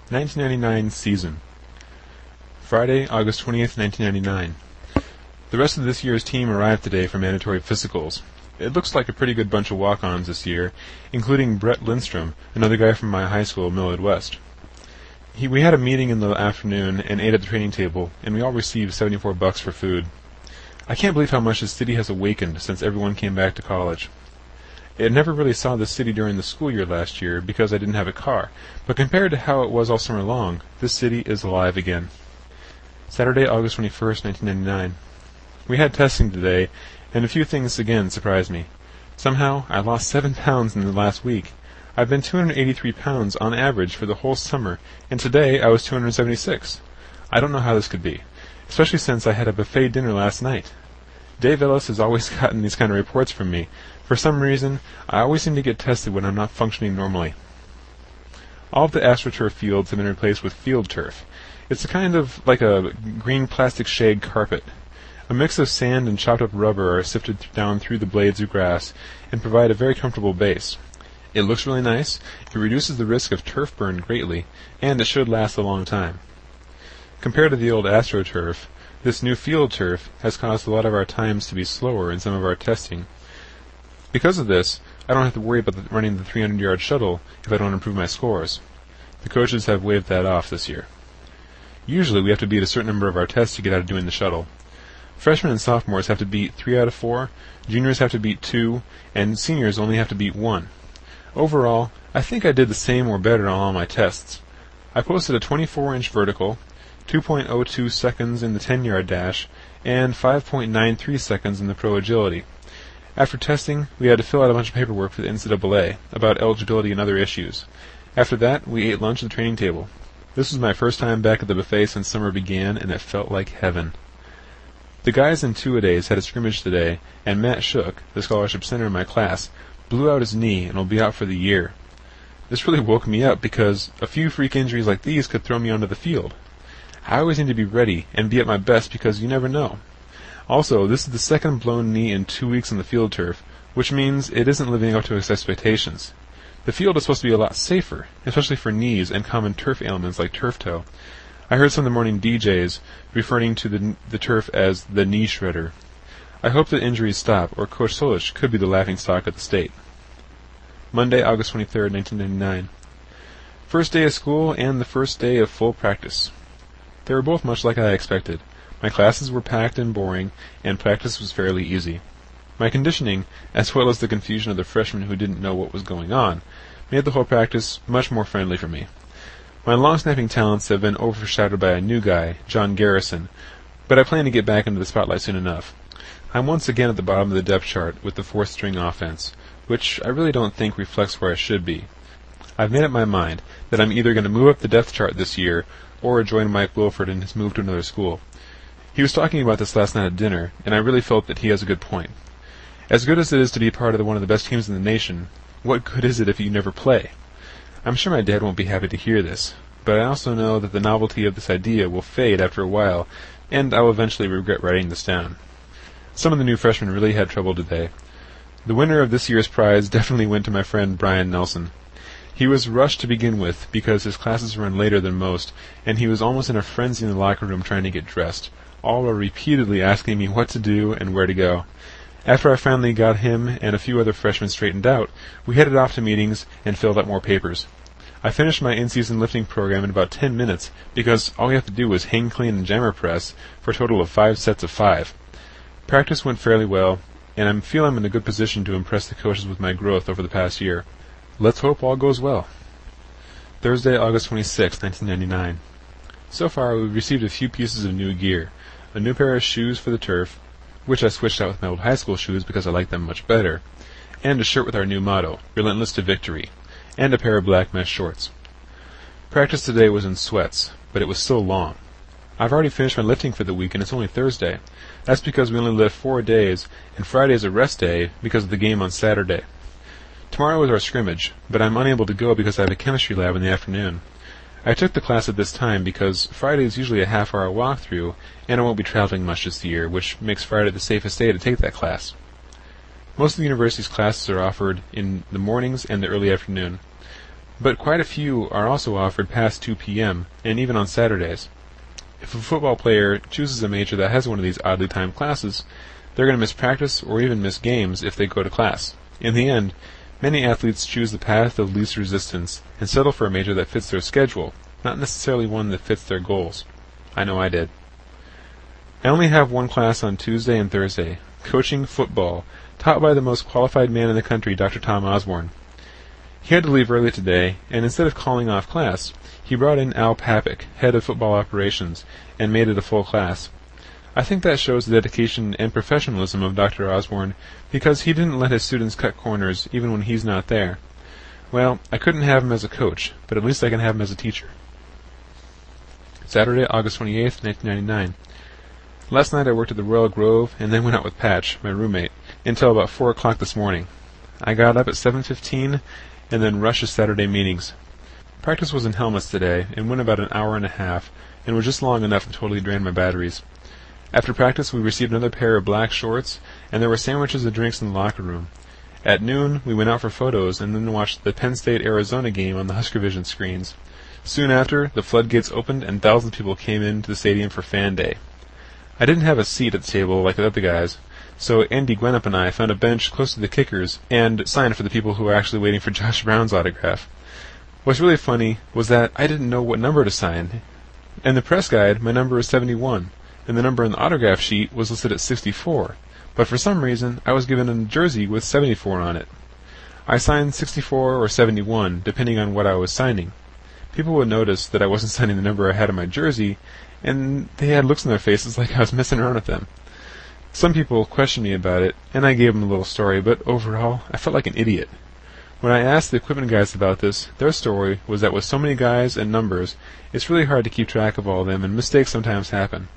1999 season. Friday, August 20th, 1999. The rest of this year's team arrived today for mandatory physicals. It looks like a pretty good bunch of walk-ons this year, including Brett Lindstrom, another guy from my high school, Millard West. We had a meeting in the afternoon and ate at the training table, and we all received $74 for food. I can't believe how much the city has awakened since everyone came back to college. I never really saw the city during the school year last year because I didn't have a car, but compared to how it was all summer long, this city is alive again. Saturday, August 21st, 1999. We had testing today, and a few things again surprised me. Somehow, I lost 7 pounds in the last week. I've been 283 pounds on average for the whole summer, and today I was 276. I don't know how this could be, especially since I had a buffet dinner last night. Dave Ellis has always gotten these kind of reports from me. For some reason, I always seem to get tested when I'm not functioning normally. All of the AstroTurf fields have been replaced with field turf. It's a kind of like a green plastic shag carpet. A mix of sand and chopped up rubber are sifted down through the blades of grass and provide a very comfortable base. It looks really nice, it reduces the risk of turf burn greatly, and it should last a long time. Compared to the old AstroTurf, this new field turf has caused a lot of our times to be slower in some of our testing. Because of this, I don't have to worry about running the 300-yard shuttle if I don't improve my scores. The coaches have waived that off this year. Usually we have to beat a certain number of our tests to get out of doing the shuttle. Freshmen and sophomores have to beat 3 out of 4, juniors have to beat 2, and seniors only have to beat 1. Overall, I think I did the same or better on all my tests. I posted a 24-inch vertical, 2.02 seconds in the 10-yard dash, and 5.93 seconds in the pro agility. After testing, we had to fill out a bunch of paperwork for the NCAA about eligibility and other issues. After that, we ate lunch at the training table. This was my first time back at the buffet since summer began, and it felt like heaven. The guys in two-a-days had a scrimmage today, and Matt Shook, the scholarship center in my class, blew out his knee and will be out for the year. This really woke me up because a few freak injuries like these could throw me onto the field. I always need to be ready and be at my best because you never know. Also, this is the second blown knee in 2 weeks on the field turf, which means it isn't living up to its expectations. The field is supposed to be a lot safer, especially for knees and common turf ailments like turf toe. I heard some of the morning DJs referring to the turf as the knee shredder. I hope that injuries stop, or Coach Solich could be the laughingstock of the state. Monday, August 23rd, 1999. First day of school and the first day of full practice. They were both much like I expected. My classes were packed and boring, and practice was fairly easy. My conditioning, as well as the confusion of the freshmen who didn't know what was going on, made the whole practice much more friendly for me. My long-snapping talents have been overshadowed by a new guy, John Garrison, but I plan to get back into the spotlight soon enough. I'm once again at the bottom of the depth chart with the fourth-string offense, which I really don't think reflects where I should be. I've made up my mind that I'm either going to move up the depth chart this year or join Mike Wilford in his move to another school. He was talking about this last night at dinner, and I really felt that he has a good point. As good as it is to be part of one of the best teams in the nation, what good is it if you never play? I'm sure my dad won't be happy to hear this, but I also know that the novelty of this idea will fade after a while, and I will eventually regret writing this down. Some of the new freshmen really had trouble today. The winner of this year's prize definitely went to my friend Brian Nelson. He was rushed to begin with because his classes run later than most, and he was almost in a frenzy in the locker room trying to get dressed, all while repeatedly asking me what to do and where to go. After I finally got him and a few other freshmen straightened out, we headed off to meetings and filled out more papers. I finished my in-season lifting program in about 10 minutes because all we have to do was hang clean and jammer press for a total of 5 sets of 5. Practice went fairly well, and I feel I'm in a good position to impress the coaches with my growth over the past year. Let's hope all goes well. Thursday, August 26, 1999. So far, we've received a few pieces of new gear. A new pair of shoes for the turf, which I switched out with my old high school shoes because I like them much better, and a shirt with our new motto, Relentless to Victory, and a pair of black mesh shorts. Practice today was in sweats, but it was still long. I've already finished my lifting for the week, and it's only Thursday. That's because we only lift 4 days, and Friday is a rest day because of the game on Saturday. Tomorrow is our scrimmage, but I'm unable to go because I have a chemistry lab in the afternoon. I took the class at this time because Friday is usually a half-hour walkthrough, and I won't be traveling much this year, which makes Friday the safest day to take that class. Most of the university's classes are offered in the mornings and the early afternoon, but quite a few are also offered past 2 p.m., and even on Saturdays. If a football player chooses a major that has one of these oddly timed classes, they're going to miss practice or even miss games if they go to class. In the end, many athletes choose the path of least resistance and settle for a major that fits their schedule, not necessarily one that fits their goals. I know I did. I only have one class on Tuesday and Thursday, coaching football, taught by the most qualified man in the country, Dr. Tom Osborne. He had to leave early today, and instead of calling off class, he brought in Al Papik, head of football operations, and made it a full class. I think that shows the dedication and professionalism of Dr. Osborne, because he didn't let his students cut corners even when he's not there. Well, I couldn't have him as a coach, but at least I can have him as a teacher. Saturday, August 28th, 1999. Last night I worked at the Royal Grove, and then went out with Patch, my roommate, until about 4 o'clock this morning. I got up at 7:15, and then rushed to Saturday meetings. Practice was in helmets today, and went about an hour and a half, and was just long enough to totally drain my batteries. After practice we received another pair of black shorts, and there were sandwiches and drinks in the locker room. At noon we went out for photos, and then watched the Penn State-Arizona game on the Husker Vision screens. Soon after, the floodgates opened, and thousands of people came into the stadium for Fan Day. I didn't have a seat at the table like the other guys, so Andy Gwenup and I found a bench close to the kickers and signed for the people who were actually waiting for Josh Brown's autograph. What's really funny was that I didn't know what number to sign. In the press guide, my number is 71, and the number on the autograph sheet was listed at 64, but for some reason I was given a jersey with 74 on it. I signed 64 or 71, depending on what I was signing. People would notice that I wasn't signing the number I had on my jersey, and they had looks on their faces like I was messing around with them. Some people questioned me about it, and I gave them a little story, but overall, I felt like an idiot. When I asked the equipment guys about this, their story was that with so many guys and numbers, it's really hard to keep track of all of them, and mistakes sometimes happen.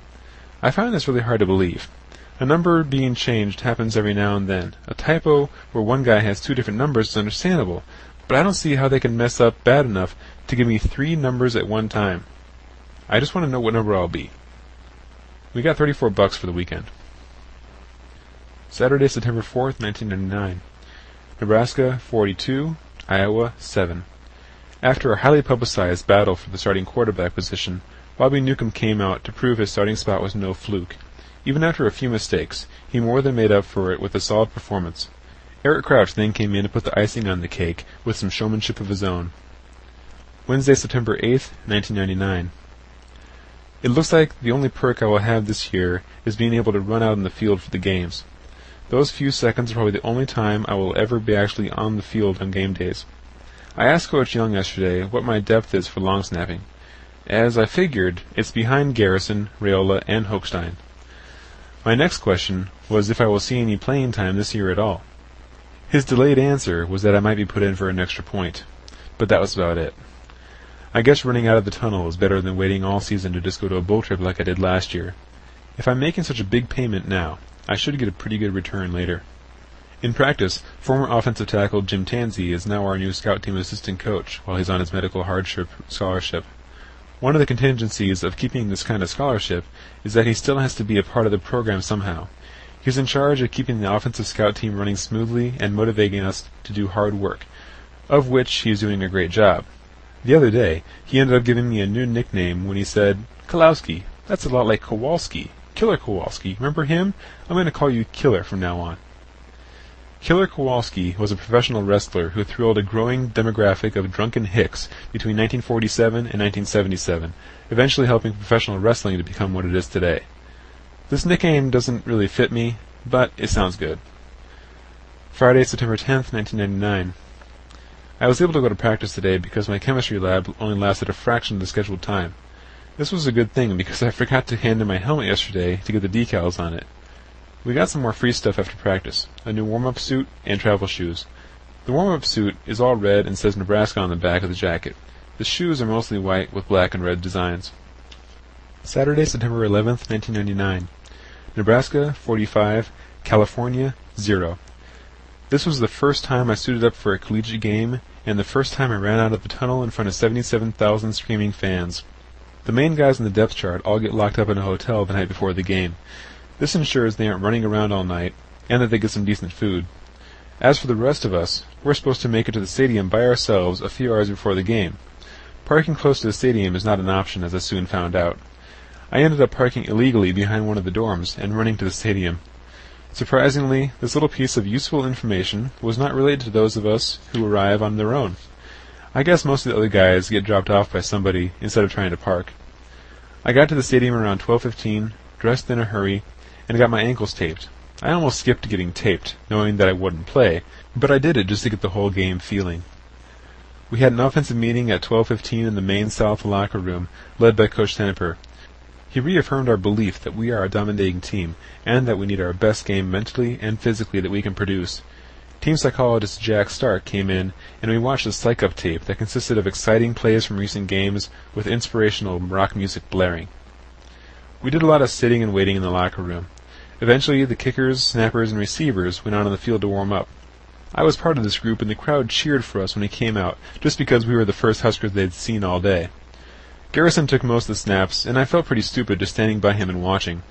I find this really hard to believe. A number being changed happens every now and then. A typo where one guy has 2 different numbers is understandable, but I don't see how they can mess up bad enough to give me 3 numbers at one time. I just want to know what number I'll be. We got $34 for the weekend. Saturday, September 4th, 1999. Nebraska 42, Iowa 7. After a highly publicized battle for the starting quarterback position, Bobby Newcomb came out to prove his starting spot was no fluke. Even after a few mistakes, he more than made up for it with a solid performance. Eric Crouch then came in to put the icing on the cake with some showmanship of his own. Wednesday, September 8th, 1999. It looks like the only perk I will have this year is being able to run out in the field for the games. Those few seconds are probably the only time I will ever be actually on the field on game days. I asked Coach Young yesterday what my depth is for long snapping. As I figured, it's behind Garrison, Raiola, and Hochstein. My next question was if I will see any playing time this year at all. His delayed answer was that I might be put in for an extra point, but that was about it. I guess running out of the tunnel is better than waiting all season to just go to a bowl trip like I did last year. If I'm making such a big payment now, I should get a pretty good return later. In practice, former offensive tackle Jim Tansey is now our new scout team assistant coach while he's on his medical hardship scholarship. One of the contingencies of keeping this kind of scholarship is that he still has to be a part of the program somehow. He's in charge of keeping the offensive scout team running smoothly and motivating us to do hard work, of which he's doing a great job. The other day, he ended up giving me a new nickname when he said, "Kolowski, that's a lot like Kowalski. Killer Kowalski, remember him? I'm going to call you Killer from now on." Killer Kowalski was a professional wrestler who thrilled a growing demographic of drunken hicks between 1947 and 1977, eventually helping professional wrestling to become what it is today. This nickname doesn't really fit me, but it sounds good. Friday, September 10th, 1999. I was able to go to practice today because my chemistry lab only lasted a fraction of the scheduled time. This was a good thing because I forgot to hand in my helmet yesterday to get the decals on it. We got some more free stuff after practice, a new warm-up suit and travel shoes. The warm-up suit is all red and says Nebraska on the back of the jacket. The shoes are mostly white with black and red designs. Saturday, September 11th, 1999. Nebraska, 45, California, 0. This was the first time I suited up for a collegiate game, and the first time I ran out of the tunnel in front of 77,000 screaming fans. The main guys in the depth chart all get locked up in a hotel the night before the game. This ensures they aren't running around all night, and that they get some decent food. As for the rest of us, we're supposed to make it to the stadium by ourselves a few hours before the game. Parking close to the stadium is not an option, as I soon found out. I ended up parking illegally behind one of the dorms and running to the stadium. Surprisingly, this little piece of useful information was not related to those of us who arrive on their own. I guess most of the other guys get dropped off by somebody instead of trying to park. I got to the stadium around 12:15, dressed in a hurry, and got my ankles taped. I almost skipped getting taped, knowing that I wouldn't play, but I did it just to get the whole game feeling. We had an offensive meeting at 12:15 in the main south locker room, led by Coach Teneper. He reaffirmed our belief that we are a dominating team, and that we need our best game mentally and physically that we can produce. Team psychologist Jack Stark came in, and we watched a psych-up tape that consisted of exciting plays from recent games with inspirational rock music blaring. We did a lot of sitting and waiting in the locker room. Eventually, the kickers, snappers, and receivers went out on the field to warm up. I was part of this group, and the crowd cheered for us when we came out, just because we were the first Huskers they'd seen all day. Garrison took most of the snaps, and I felt pretty stupid just standing by him and watching.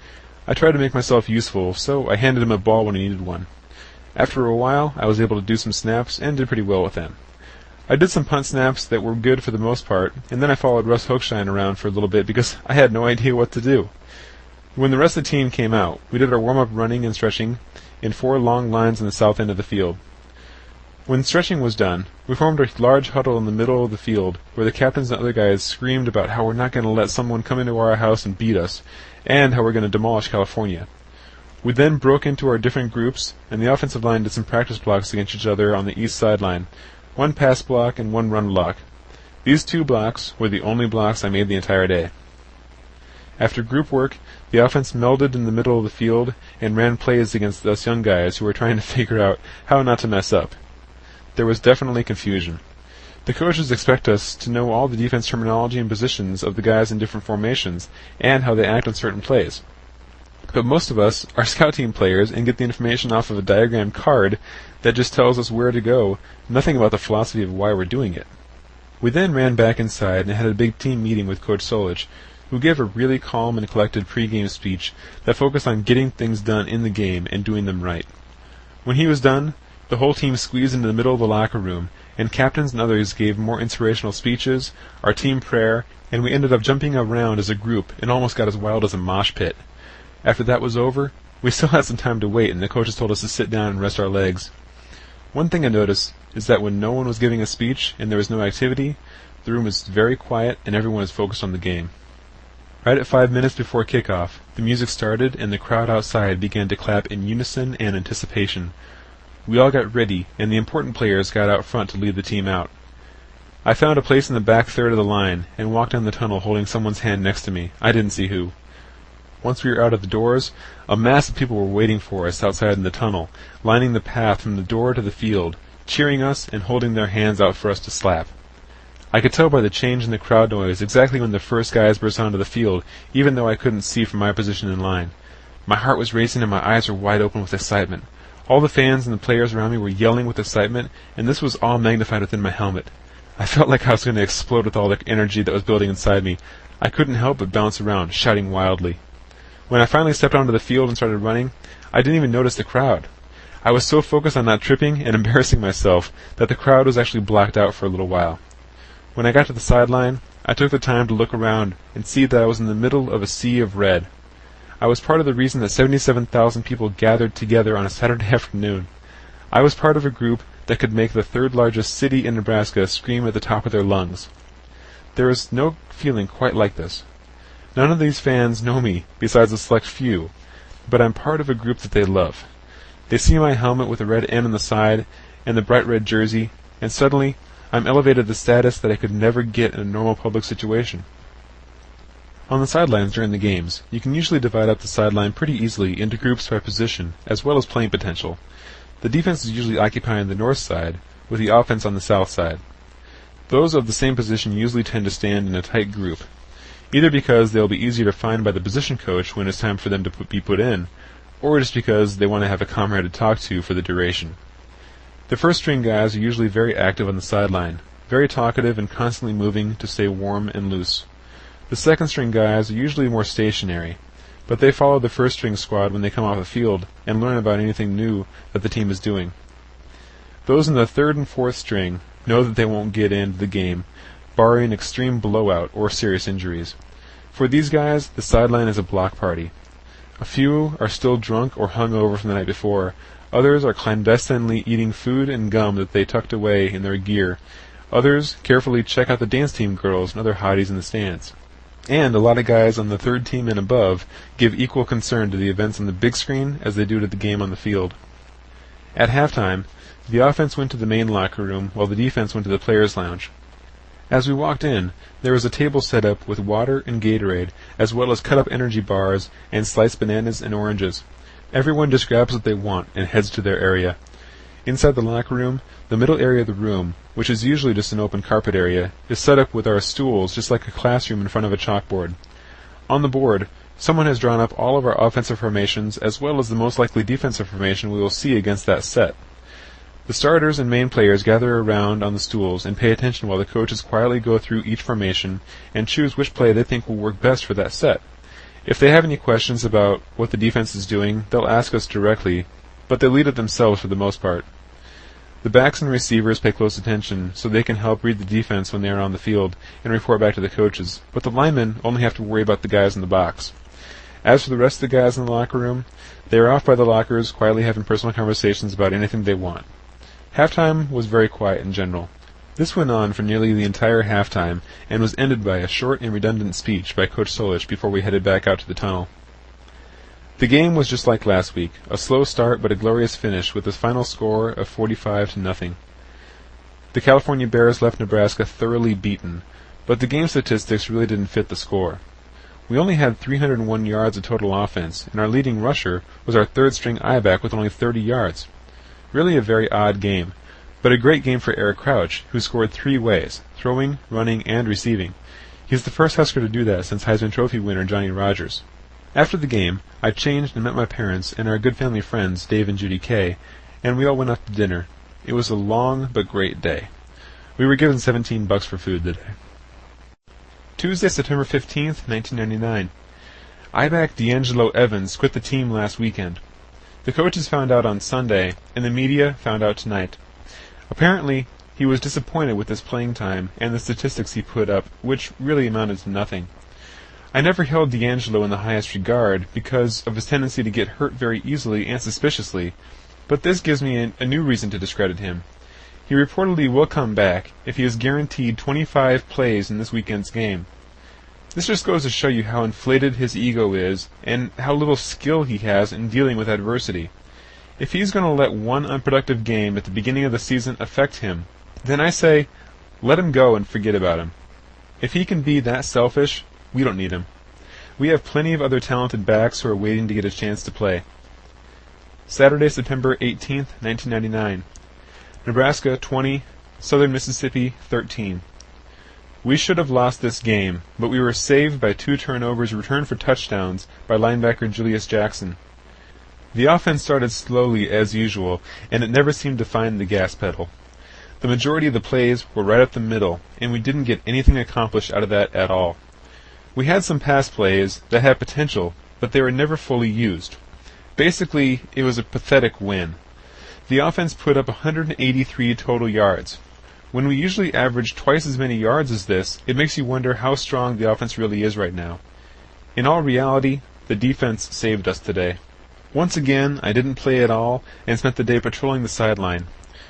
I tried to make myself useful, so I handed him a ball when he needed one. After a while, I was able to do some snaps, and did pretty well with them. I did some punt snaps that were good for the most part, and then I followed Russ Hochstein around for a little bit because I had no idea what to do. When the rest of the team came out, we did our warm-up running and stretching in 4 long lines in the south end of the field. When stretching was done, we formed a large huddle in the middle of the field, where the captains and other guys screamed about how we're not going to let someone come into our house and beat us, and how we're going to demolish California. We then broke into our different groups, and the offensive line did some practice blocks against each other on the east sideline, 1 pass block and 1 run block. These 2 blocks were the only blocks I made the entire day. After group work, the offense melded in the middle of the field and ran plays against us young guys who were trying to figure out how not to mess up. There was definitely confusion. The coaches expect us to know all the defense terminology and positions of the guys in different formations, and how they act on certain plays. But most of us are scout team players and get the information off of a diagrammed card that just tells us where to go, nothing about the philosophy of why we're doing it. We then ran back inside and had a big team meeting with Coach Solich, who gave a really calm and collected pregame speech that focused on getting things done in the game and doing them right. When he was done, the whole team squeezed into the middle of the locker room, and captains and others gave more inspirational speeches, our team prayer, and we ended up jumping around as a group and almost got as wild as a mosh pit. After that was over, we still had some time to wait, and the coaches told us to sit down and rest our legs. One thing I noticed is that when no one was giving a speech and there was no activity, the room was very quiet and everyone was focused on the game. Right at 5 minutes before kickoff, the music started and the crowd outside began to clap in unison and anticipation. We all got ready, and the important players got out front to lead the team out. I found a place in the back third of the line, and walked down the tunnel holding someone's hand next to me. I didn't see who. Once we were out of the doors, a mass of people were waiting for us outside in the tunnel, lining the path from the door to the field, cheering us and holding their hands out for us to slap. I could tell by the change in the crowd noise exactly when the first guys burst onto the field, even though I couldn't see from my position in line. My heart was racing and my eyes were wide open with excitement. All the fans and the players around me were yelling with excitement, and this was all magnified within my helmet. I felt like I was going to explode with all the energy that was building inside me. I couldn't help but bounce around, shouting wildly. When I finally stepped onto the field and started running, I didn't even notice the crowd. I was so focused on not tripping and embarrassing myself that the crowd was actually blacked out for a little while. When I got to the sideline, I took the time to look around and see that I was in the middle of a sea of red. I was part of the reason that 77,000 people gathered together on a Saturday afternoon. I was part of a group that could make the 3rd largest city in Nebraska scream at the top of their lungs. There is no feeling quite like this. None of these fans know me, besides a select few, but I'm part of a group that they love. They see my helmet with a red N on the side and the bright red jersey, and suddenly I'm elevated to status that I could never get in a normal public situation. On the sidelines during the games, you can usually divide up the sideline pretty easily into groups by position, as well as playing potential. The defense is usually occupying the north side, with the offense on the south side. Those of the same position usually tend to stand in a tight group. either because they'll be easier to find by the position coach when it's time for them to be put in, or just because they want to have a comrade to talk to for the duration. The first-string guys are usually very active on the sideline, very talkative and constantly moving to stay warm and loose. The second-string guys are usually more stationary, but they follow the first-string squad when they come off the field and learn about anything new that the team is doing. Those in the third and fourth string know that they won't get into the game, barring extreme blowout or serious injuries. For these guys, the sideline is a block party. A few are still drunk or hungover from the night before. Others are clandestinely eating food and gum that they tucked away in their gear. Others carefully check out the dance team girls and other hotties in the stands. And a lot of guys on the third team and above give equal concern to the events on the big screen as they do to the game on the field. At halftime, the offense went to the main locker room while the defense went to the players' lounge. As we walked in, there was a table set up with water and Gatorade, as well as cut-up energy bars and sliced bananas and oranges. Everyone just grabs what they want and heads to their area. Inside the locker room, the middle area of the room, which is usually just an open carpet area, is set up with our stools just like a classroom in front of a chalkboard. On the board, someone has drawn up all of our offensive formations as well as the most likely defensive formation we will see against that set. The starters and main players gather around on the stools and pay attention while the coaches quietly go through each formation and choose which play they think will work best for that set. If they have any questions about what the defense is doing, they'll ask us directly, but they lead it themselves for the most part. The backs and receivers pay close attention so they can help read the defense when they are on the field and report back to the coaches, but the linemen only have to worry about the guys in the box. As for the rest of the guys in the locker room, they are off by the lockers quietly having personal conversations about anything they want. Halftime was very quiet in general. This went on for nearly the entire halftime and was ended by a short and redundant speech by Coach Solich before we headed back out to the tunnel. The game was just like last week, a slow start but a glorious finish with a final score of 45-0. The California Bears left Nebraska thoroughly beaten, but the game statistics really didn't fit the score. We only had 301 yards of total offense, and our leading rusher was our third-string I-back with only 30 yards. Really a very odd game, but a great game for Eric Crouch, who scored 3 ways, throwing, running, and receiving. He's the first Husker to do that since Heisman Trophy winner Johnny Rodgers. After the game, I changed and met my parents and our good family friends, Dave and Judy Kay, and we all went out to dinner. It was a long but great day. We were given $17 for food today. Tuesday, September 15th, 1999. I-back D'Angelo Evans quit the team last weekend. The coaches found out on Sunday, and the media found out tonight. Apparently, he was disappointed with his playing time and the statistics he put up, which really amounted to nothing. I never held D'Angelo in the highest regard because of his tendency to get hurt very easily and suspiciously, but this gives me a new reason to discredit him. He reportedly will come back if he is guaranteed 25 plays in this weekend's game. This just goes to show you how inflated his ego is and how little skill he has in dealing with adversity. If he's going to let one unproductive game at the beginning of the season affect him, then I say, let him go and forget about him. If he can be that selfish, we don't need him. We have plenty of other talented backs who are waiting to get a chance to play. Saturday, September 18th, 1999. Nebraska 20, Southern Mississippi 13. We should have lost this game, but we were saved by 2 turnovers returned for touchdowns by linebacker Julius Jackson. The offense started slowly as usual, and it never seemed to find the gas pedal. The majority of the plays were right up the middle, and we didn't get anything accomplished out of that at all. We had some pass plays that had potential, but they were never fully used. Basically, it was a pathetic win. The offense put up 183 total yards. When we usually average twice as many yards as this, it makes you wonder how strong the offense really is right now. In all reality, the defense saved us today. Once again, I didn't play at all and spent the day patrolling the sideline.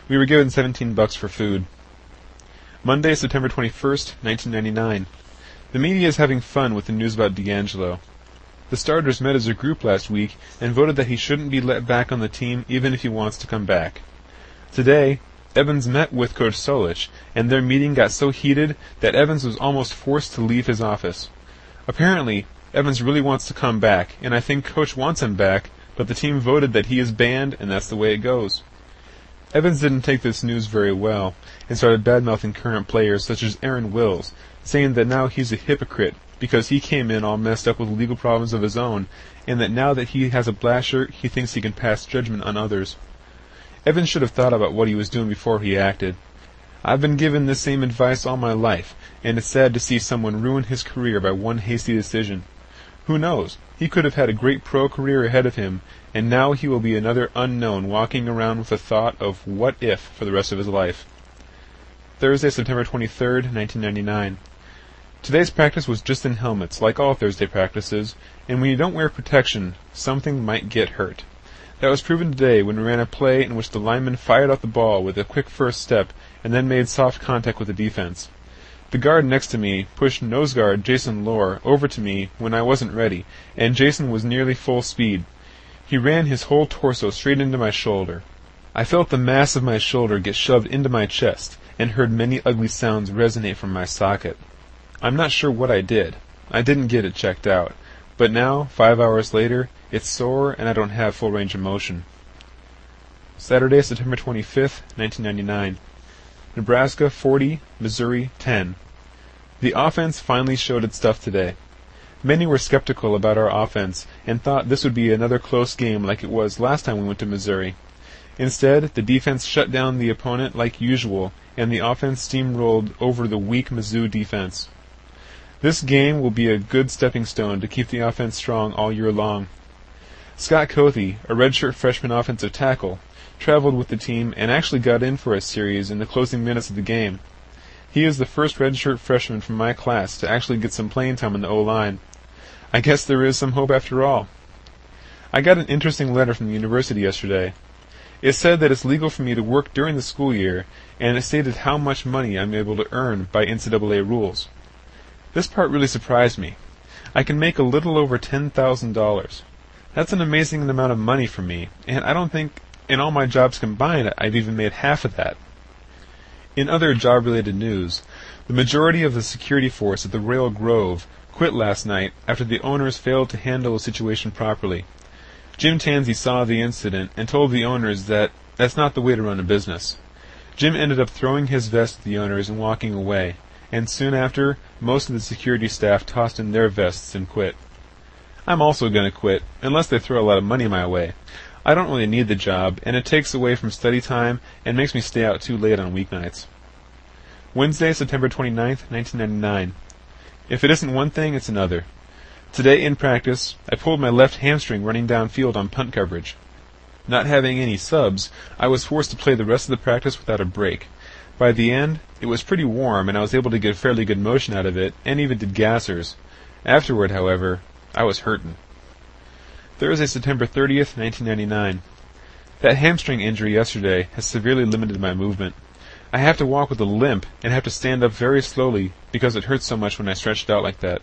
We were given $17 for food. Monday, September 21st, 1999. The media is having fun with the news about D'Angelo. The starters met as a group last week and voted that he shouldn't be let back on the team even if he wants to come back. Today, Evans met with Coach Solich, and their meeting got so heated that Evans was almost forced to leave his office. Apparently, Evans really wants to come back, and I think Coach wants him back, but the team voted that he is banned, and that's the way it goes. Evans didn't take this news very well, and started bad-mouthing current players such as Aaron Wills, saying that now he's a hypocrite because he came in all messed up with legal problems of his own, and that now that he has a black shirt, he thinks he can pass judgment on others. Evan should have thought about what he was doing before he acted. I've been given this same advice all my life, and it's sad to see someone ruin his career by one hasty decision. Who knows? He could have had a great pro career ahead of him, and now he will be another unknown walking around with the thought of what if for the rest of his life. Thursday, September 23rd, 1999. Today's practice was just in helmets, like all Thursday practices, and when you don't wear protection, something might get hurt. That was proven today when we ran a play in which the lineman fired out the ball with a quick first step and then made soft contact with the defense. The guard next to me pushed nose guard Jason Lohr over to me when I wasn't ready, and Jason was nearly full speed. He ran his whole torso straight into my shoulder. I felt the mass of my shoulder get shoved into my chest, and heard many ugly sounds resonate from my socket. I'm not sure what I did. I didn't get it checked out. But now, 5 hours later, it's sore and I don't have full range of motion. Saturday, September 25th, 1999. Nebraska 40, Missouri 10. The offense finally showed its stuff today. Many were skeptical about our offense and thought this would be another close game like it was last time we went to Missouri. Instead, the defense shut down the opponent like usual, and the offense steamrolled over the weak Mizzou defense. This game will be a good stepping stone to keep the offense strong all year long. Scott Cothe, a redshirt freshman offensive tackle, traveled with the team and actually got in for a series in the closing minutes of the game. He is the first redshirt freshman from my class to actually get some playing time in the O-line. I guess there is some hope after all. I got an interesting letter from the university yesterday. It said that it's legal for me to work during the school year, and it stated how much money I'm able to earn by NCAA rules. This part really surprised me. I can make a little over $10,000. That's an amazing amount of money for me, and I don't think in all my jobs combined I've even made half of that. In other job-related news, the majority of the security force at the Royal Grove quit last night after the owners failed to handle the situation properly. Jim Tansey saw the incident and told the owners that that's not the way to run a business. Jim ended up throwing his vest at the owners and walking away, and soon after, most of the security staff tossed in their vests and quit. I'm also going to quit, unless they throw a lot of money my way. I don't really need the job, and it takes away from study time and makes me stay out too late on weeknights. Wednesday, September 29th, 1999. If it isn't one thing, it's another. Today in practice, I pulled my left hamstring running downfield on punt coverage. Not having any subs, I was forced to play the rest of the practice without a break. By the end, it was pretty warm and I was able to get fairly good motion out of it, and even did gassers. Afterward, however, I was hurtin'. Thursday, September 30th, 1999. That hamstring injury yesterday has severely limited my movement. I have to walk with a limp and have to stand up very slowly because it hurts so much when I stretched out like that.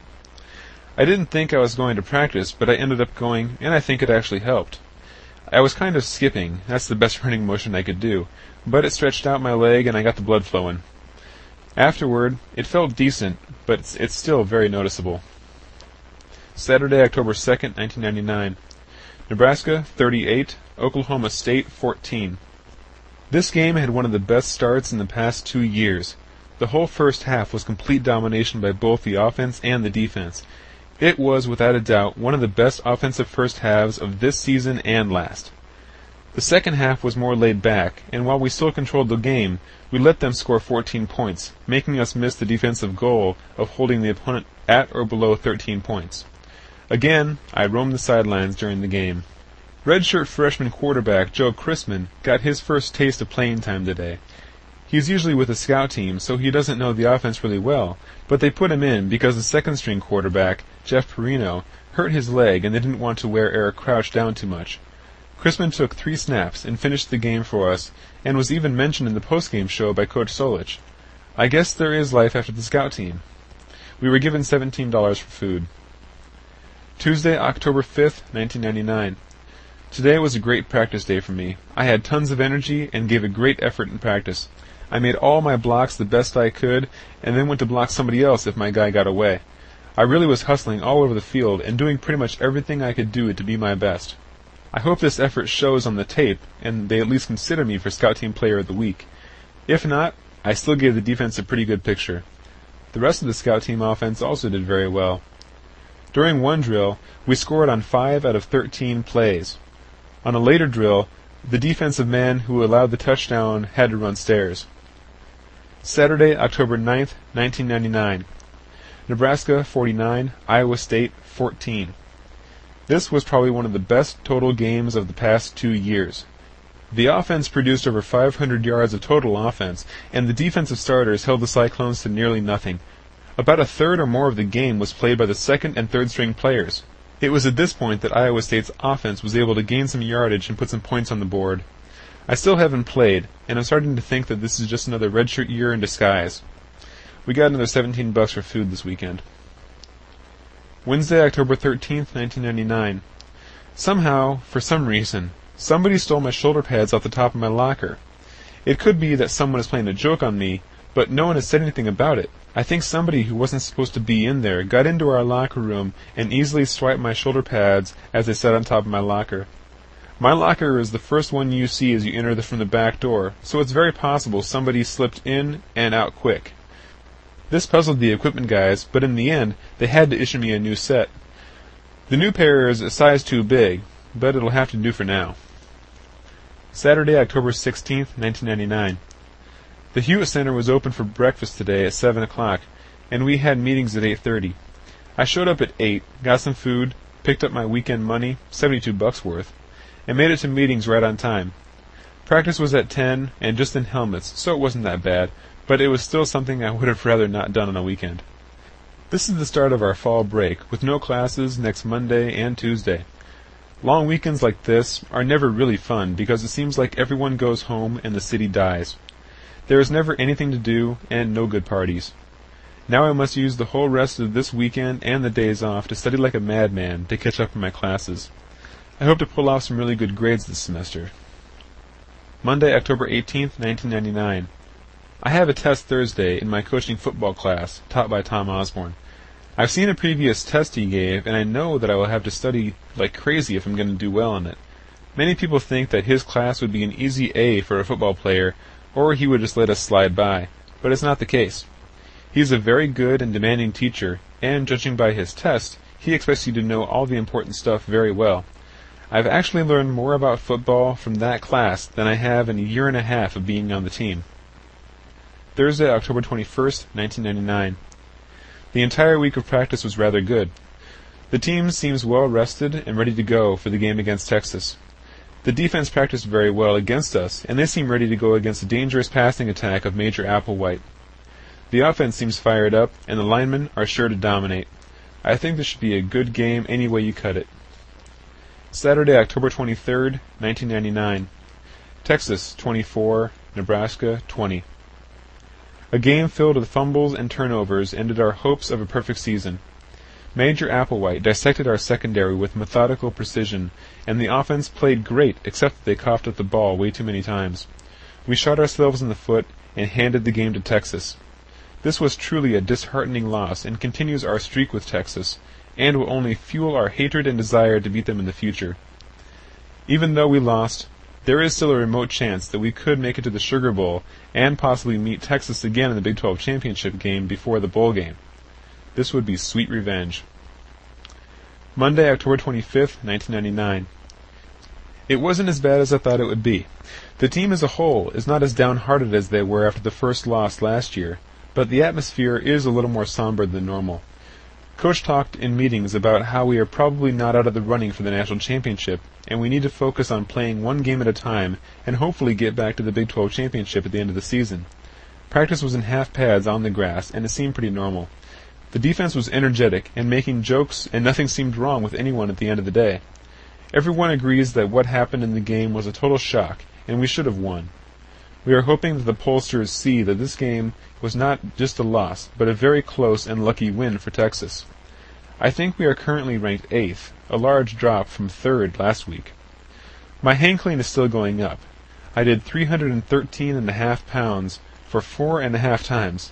I didn't think I was going to practice, but I ended up going, and I think it actually helped. I was kind of skipping, that's the best running motion I could do, but it stretched out my leg and I got the blood flowing. Afterward, it felt decent, but it's still very noticeable. Saturday, October 2nd, 1999. Nebraska 38, Oklahoma State 14. This game had one of the best starts in the past 2 years. The whole first half was complete domination by both the offense and the defense. It was, without a doubt, one of the best offensive first halves of this season and last. The second half was more laid back, and while we still controlled the game, we let them score 14 points, making us miss the defensive goal of holding the opponent at or below 13 points. Again, I roamed the sidelines during the game. Redshirt freshman quarterback Joe Chrisman got his first taste of playing time today. He's usually with the scout team, so he doesn't know the offense really well, but they put him in because the second-string quarterback, Jeff Perino, hurt his leg and they didn't want to wear Eric Crouch down too much. Chrisman took 3 snaps and finished the game for us, and was even mentioned in the postgame show by Coach Solich. I guess there is life after the scout team. We were given $17 for food. Tuesday, October 5th, 1999. Today was a great practice day for me. I had tons of energy and gave a great effort in practice. I made all my blocks the best I could, and then went to block somebody else if my guy got away. I really was hustling all over the field and doing pretty much everything I could do to be my best. I hope this effort shows on the tape, and they at least consider me for Scout Team Player of the Week. If not, I still gave the defense a pretty good picture. The rest of the scout team offense also did very well. During one drill, we scored on 5 out of 13 plays. On a later drill, the defensive man who allowed the touchdown had to run stairs. Saturday, October 9th, 1999. Nebraska 49, Iowa State 14. This was probably one of the best total games of the past 2 years. The offense produced over 500 yards of total offense, and the defensive starters held the Cyclones to nearly nothing. About a third or more of the game was played by the second and third string players. It was at this point that Iowa State's offense was able to gain some yardage and put some points on the board. I still haven't played, and I'm starting to think that this is just another redshirt year in disguise. We got another $17 for food this weekend. Wednesday, October 13th, 1999. Somehow, for some reason, somebody stole my shoulder pads off the top of my locker. It could be that someone is playing a joke on me, but no one has said anything about it. I think somebody who wasn't supposed to be in there got into our locker room and easily swiped my shoulder pads as they sat on top of my locker. My locker is the first one you see as you enter from the back door, so it's very possible somebody slipped in and out quick. This puzzled the equipment guys, but in the end, they had to issue me a new set. The new pair is a size too big, but it'll have to do for now. Saturday, October 16th, 1999. The Hewitt Center was open for breakfast today at 7 o'clock, and we had meetings at 8:30. I showed up at 8, got some food, picked up my weekend money, $72 worth, and made it to meetings right on time. Practice was at 10 and just in helmets, so it wasn't that bad, but it was still something I would have rather not done on a weekend. This is the start of our fall break, with no classes next Monday and Tuesday. Long weekends like this are never really fun because it seems like everyone goes home and the city dies. There is never anything to do and no good parties. Now I must use the whole rest of this weekend and the days off to study like a madman to catch up in my classes. I hope to pull off some really good grades this semester. Monday, October 18th, 1999. I have a test Thursday in my coaching football class, taught by Tom Osborne. I've seen a previous test he gave, and I know that I will have to study like crazy if I'm going to do well in it. Many people think that his class would be an easy A for a football player, or he would just let us slide by, but it's not the case. He's a very good and demanding teacher, and judging by his test, he expects you to know all the important stuff very well. I've actually learned more about football from that class than I have in a year and a half of being on the team. Thursday, October 21st, 1999. The entire week of practice was rather good. The team seems well rested and ready to go for the game against Texas. The defense practiced very well against us, and they seem ready to go against a dangerous passing attack of Major Applewhite. The offense seems fired up, and the linemen are sure to dominate. I think this should be a good game any way you cut it. Saturday, October 23rd, 1999. Texas 24, Nebraska 20. A game filled with fumbles and turnovers ended our hopes of a perfect season. Major Applewhite dissected our secondary with methodical precision, and the offense played great except that they coughed up the ball way too many times. We shot ourselves in the foot and handed the game to Texas. This was truly a disheartening loss and continues our streak with Texas, and will only fuel our hatred and desire to beat them in the future. Even though we lost, there is still a remote chance that we could make it to the Sugar Bowl and possibly meet Texas again in the Big 12 championship game before the bowl game. This would be sweet revenge. Monday, October 25th, 1999. It wasn't as bad as I thought it would be. The team as a whole is not as downhearted as they were after the first loss last year, but the atmosphere is a little more somber than normal. Coach talked in meetings about how we are probably not out of the running for the national championship, and we need to focus on playing one game at a time and hopefully get back to the Big 12 championship at the end of the season. Practice was in half pads on the grass, and it seemed pretty normal. The defense was energetic and making jokes, and nothing seemed wrong with anyone at the end of the day. Everyone agrees that what happened in the game was a total shock, and we should have won. We are hoping that the pollsters see that this game was not just a loss, but a very close and lucky win for Texas. I think we are currently ranked 8th, a large drop from 3rd last week. My hang clean is still going up. I did 313.5 pounds for 4.5 times.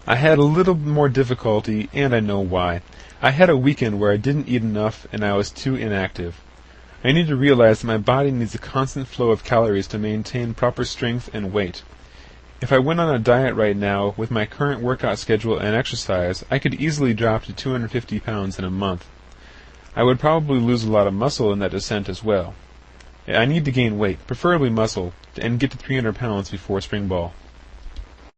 I had a little more difficulty, and I know why. I had a weekend where I didn't eat enough and I was too inactive. I need to realize that my body needs a constant flow of calories to maintain proper strength and weight. If I went on a diet right now, with my current workout schedule and exercise, I could easily drop to 250 pounds in a month. I would probably lose a lot of muscle in that descent as well. I need to gain weight, preferably muscle, and get to 300 pounds before spring ball.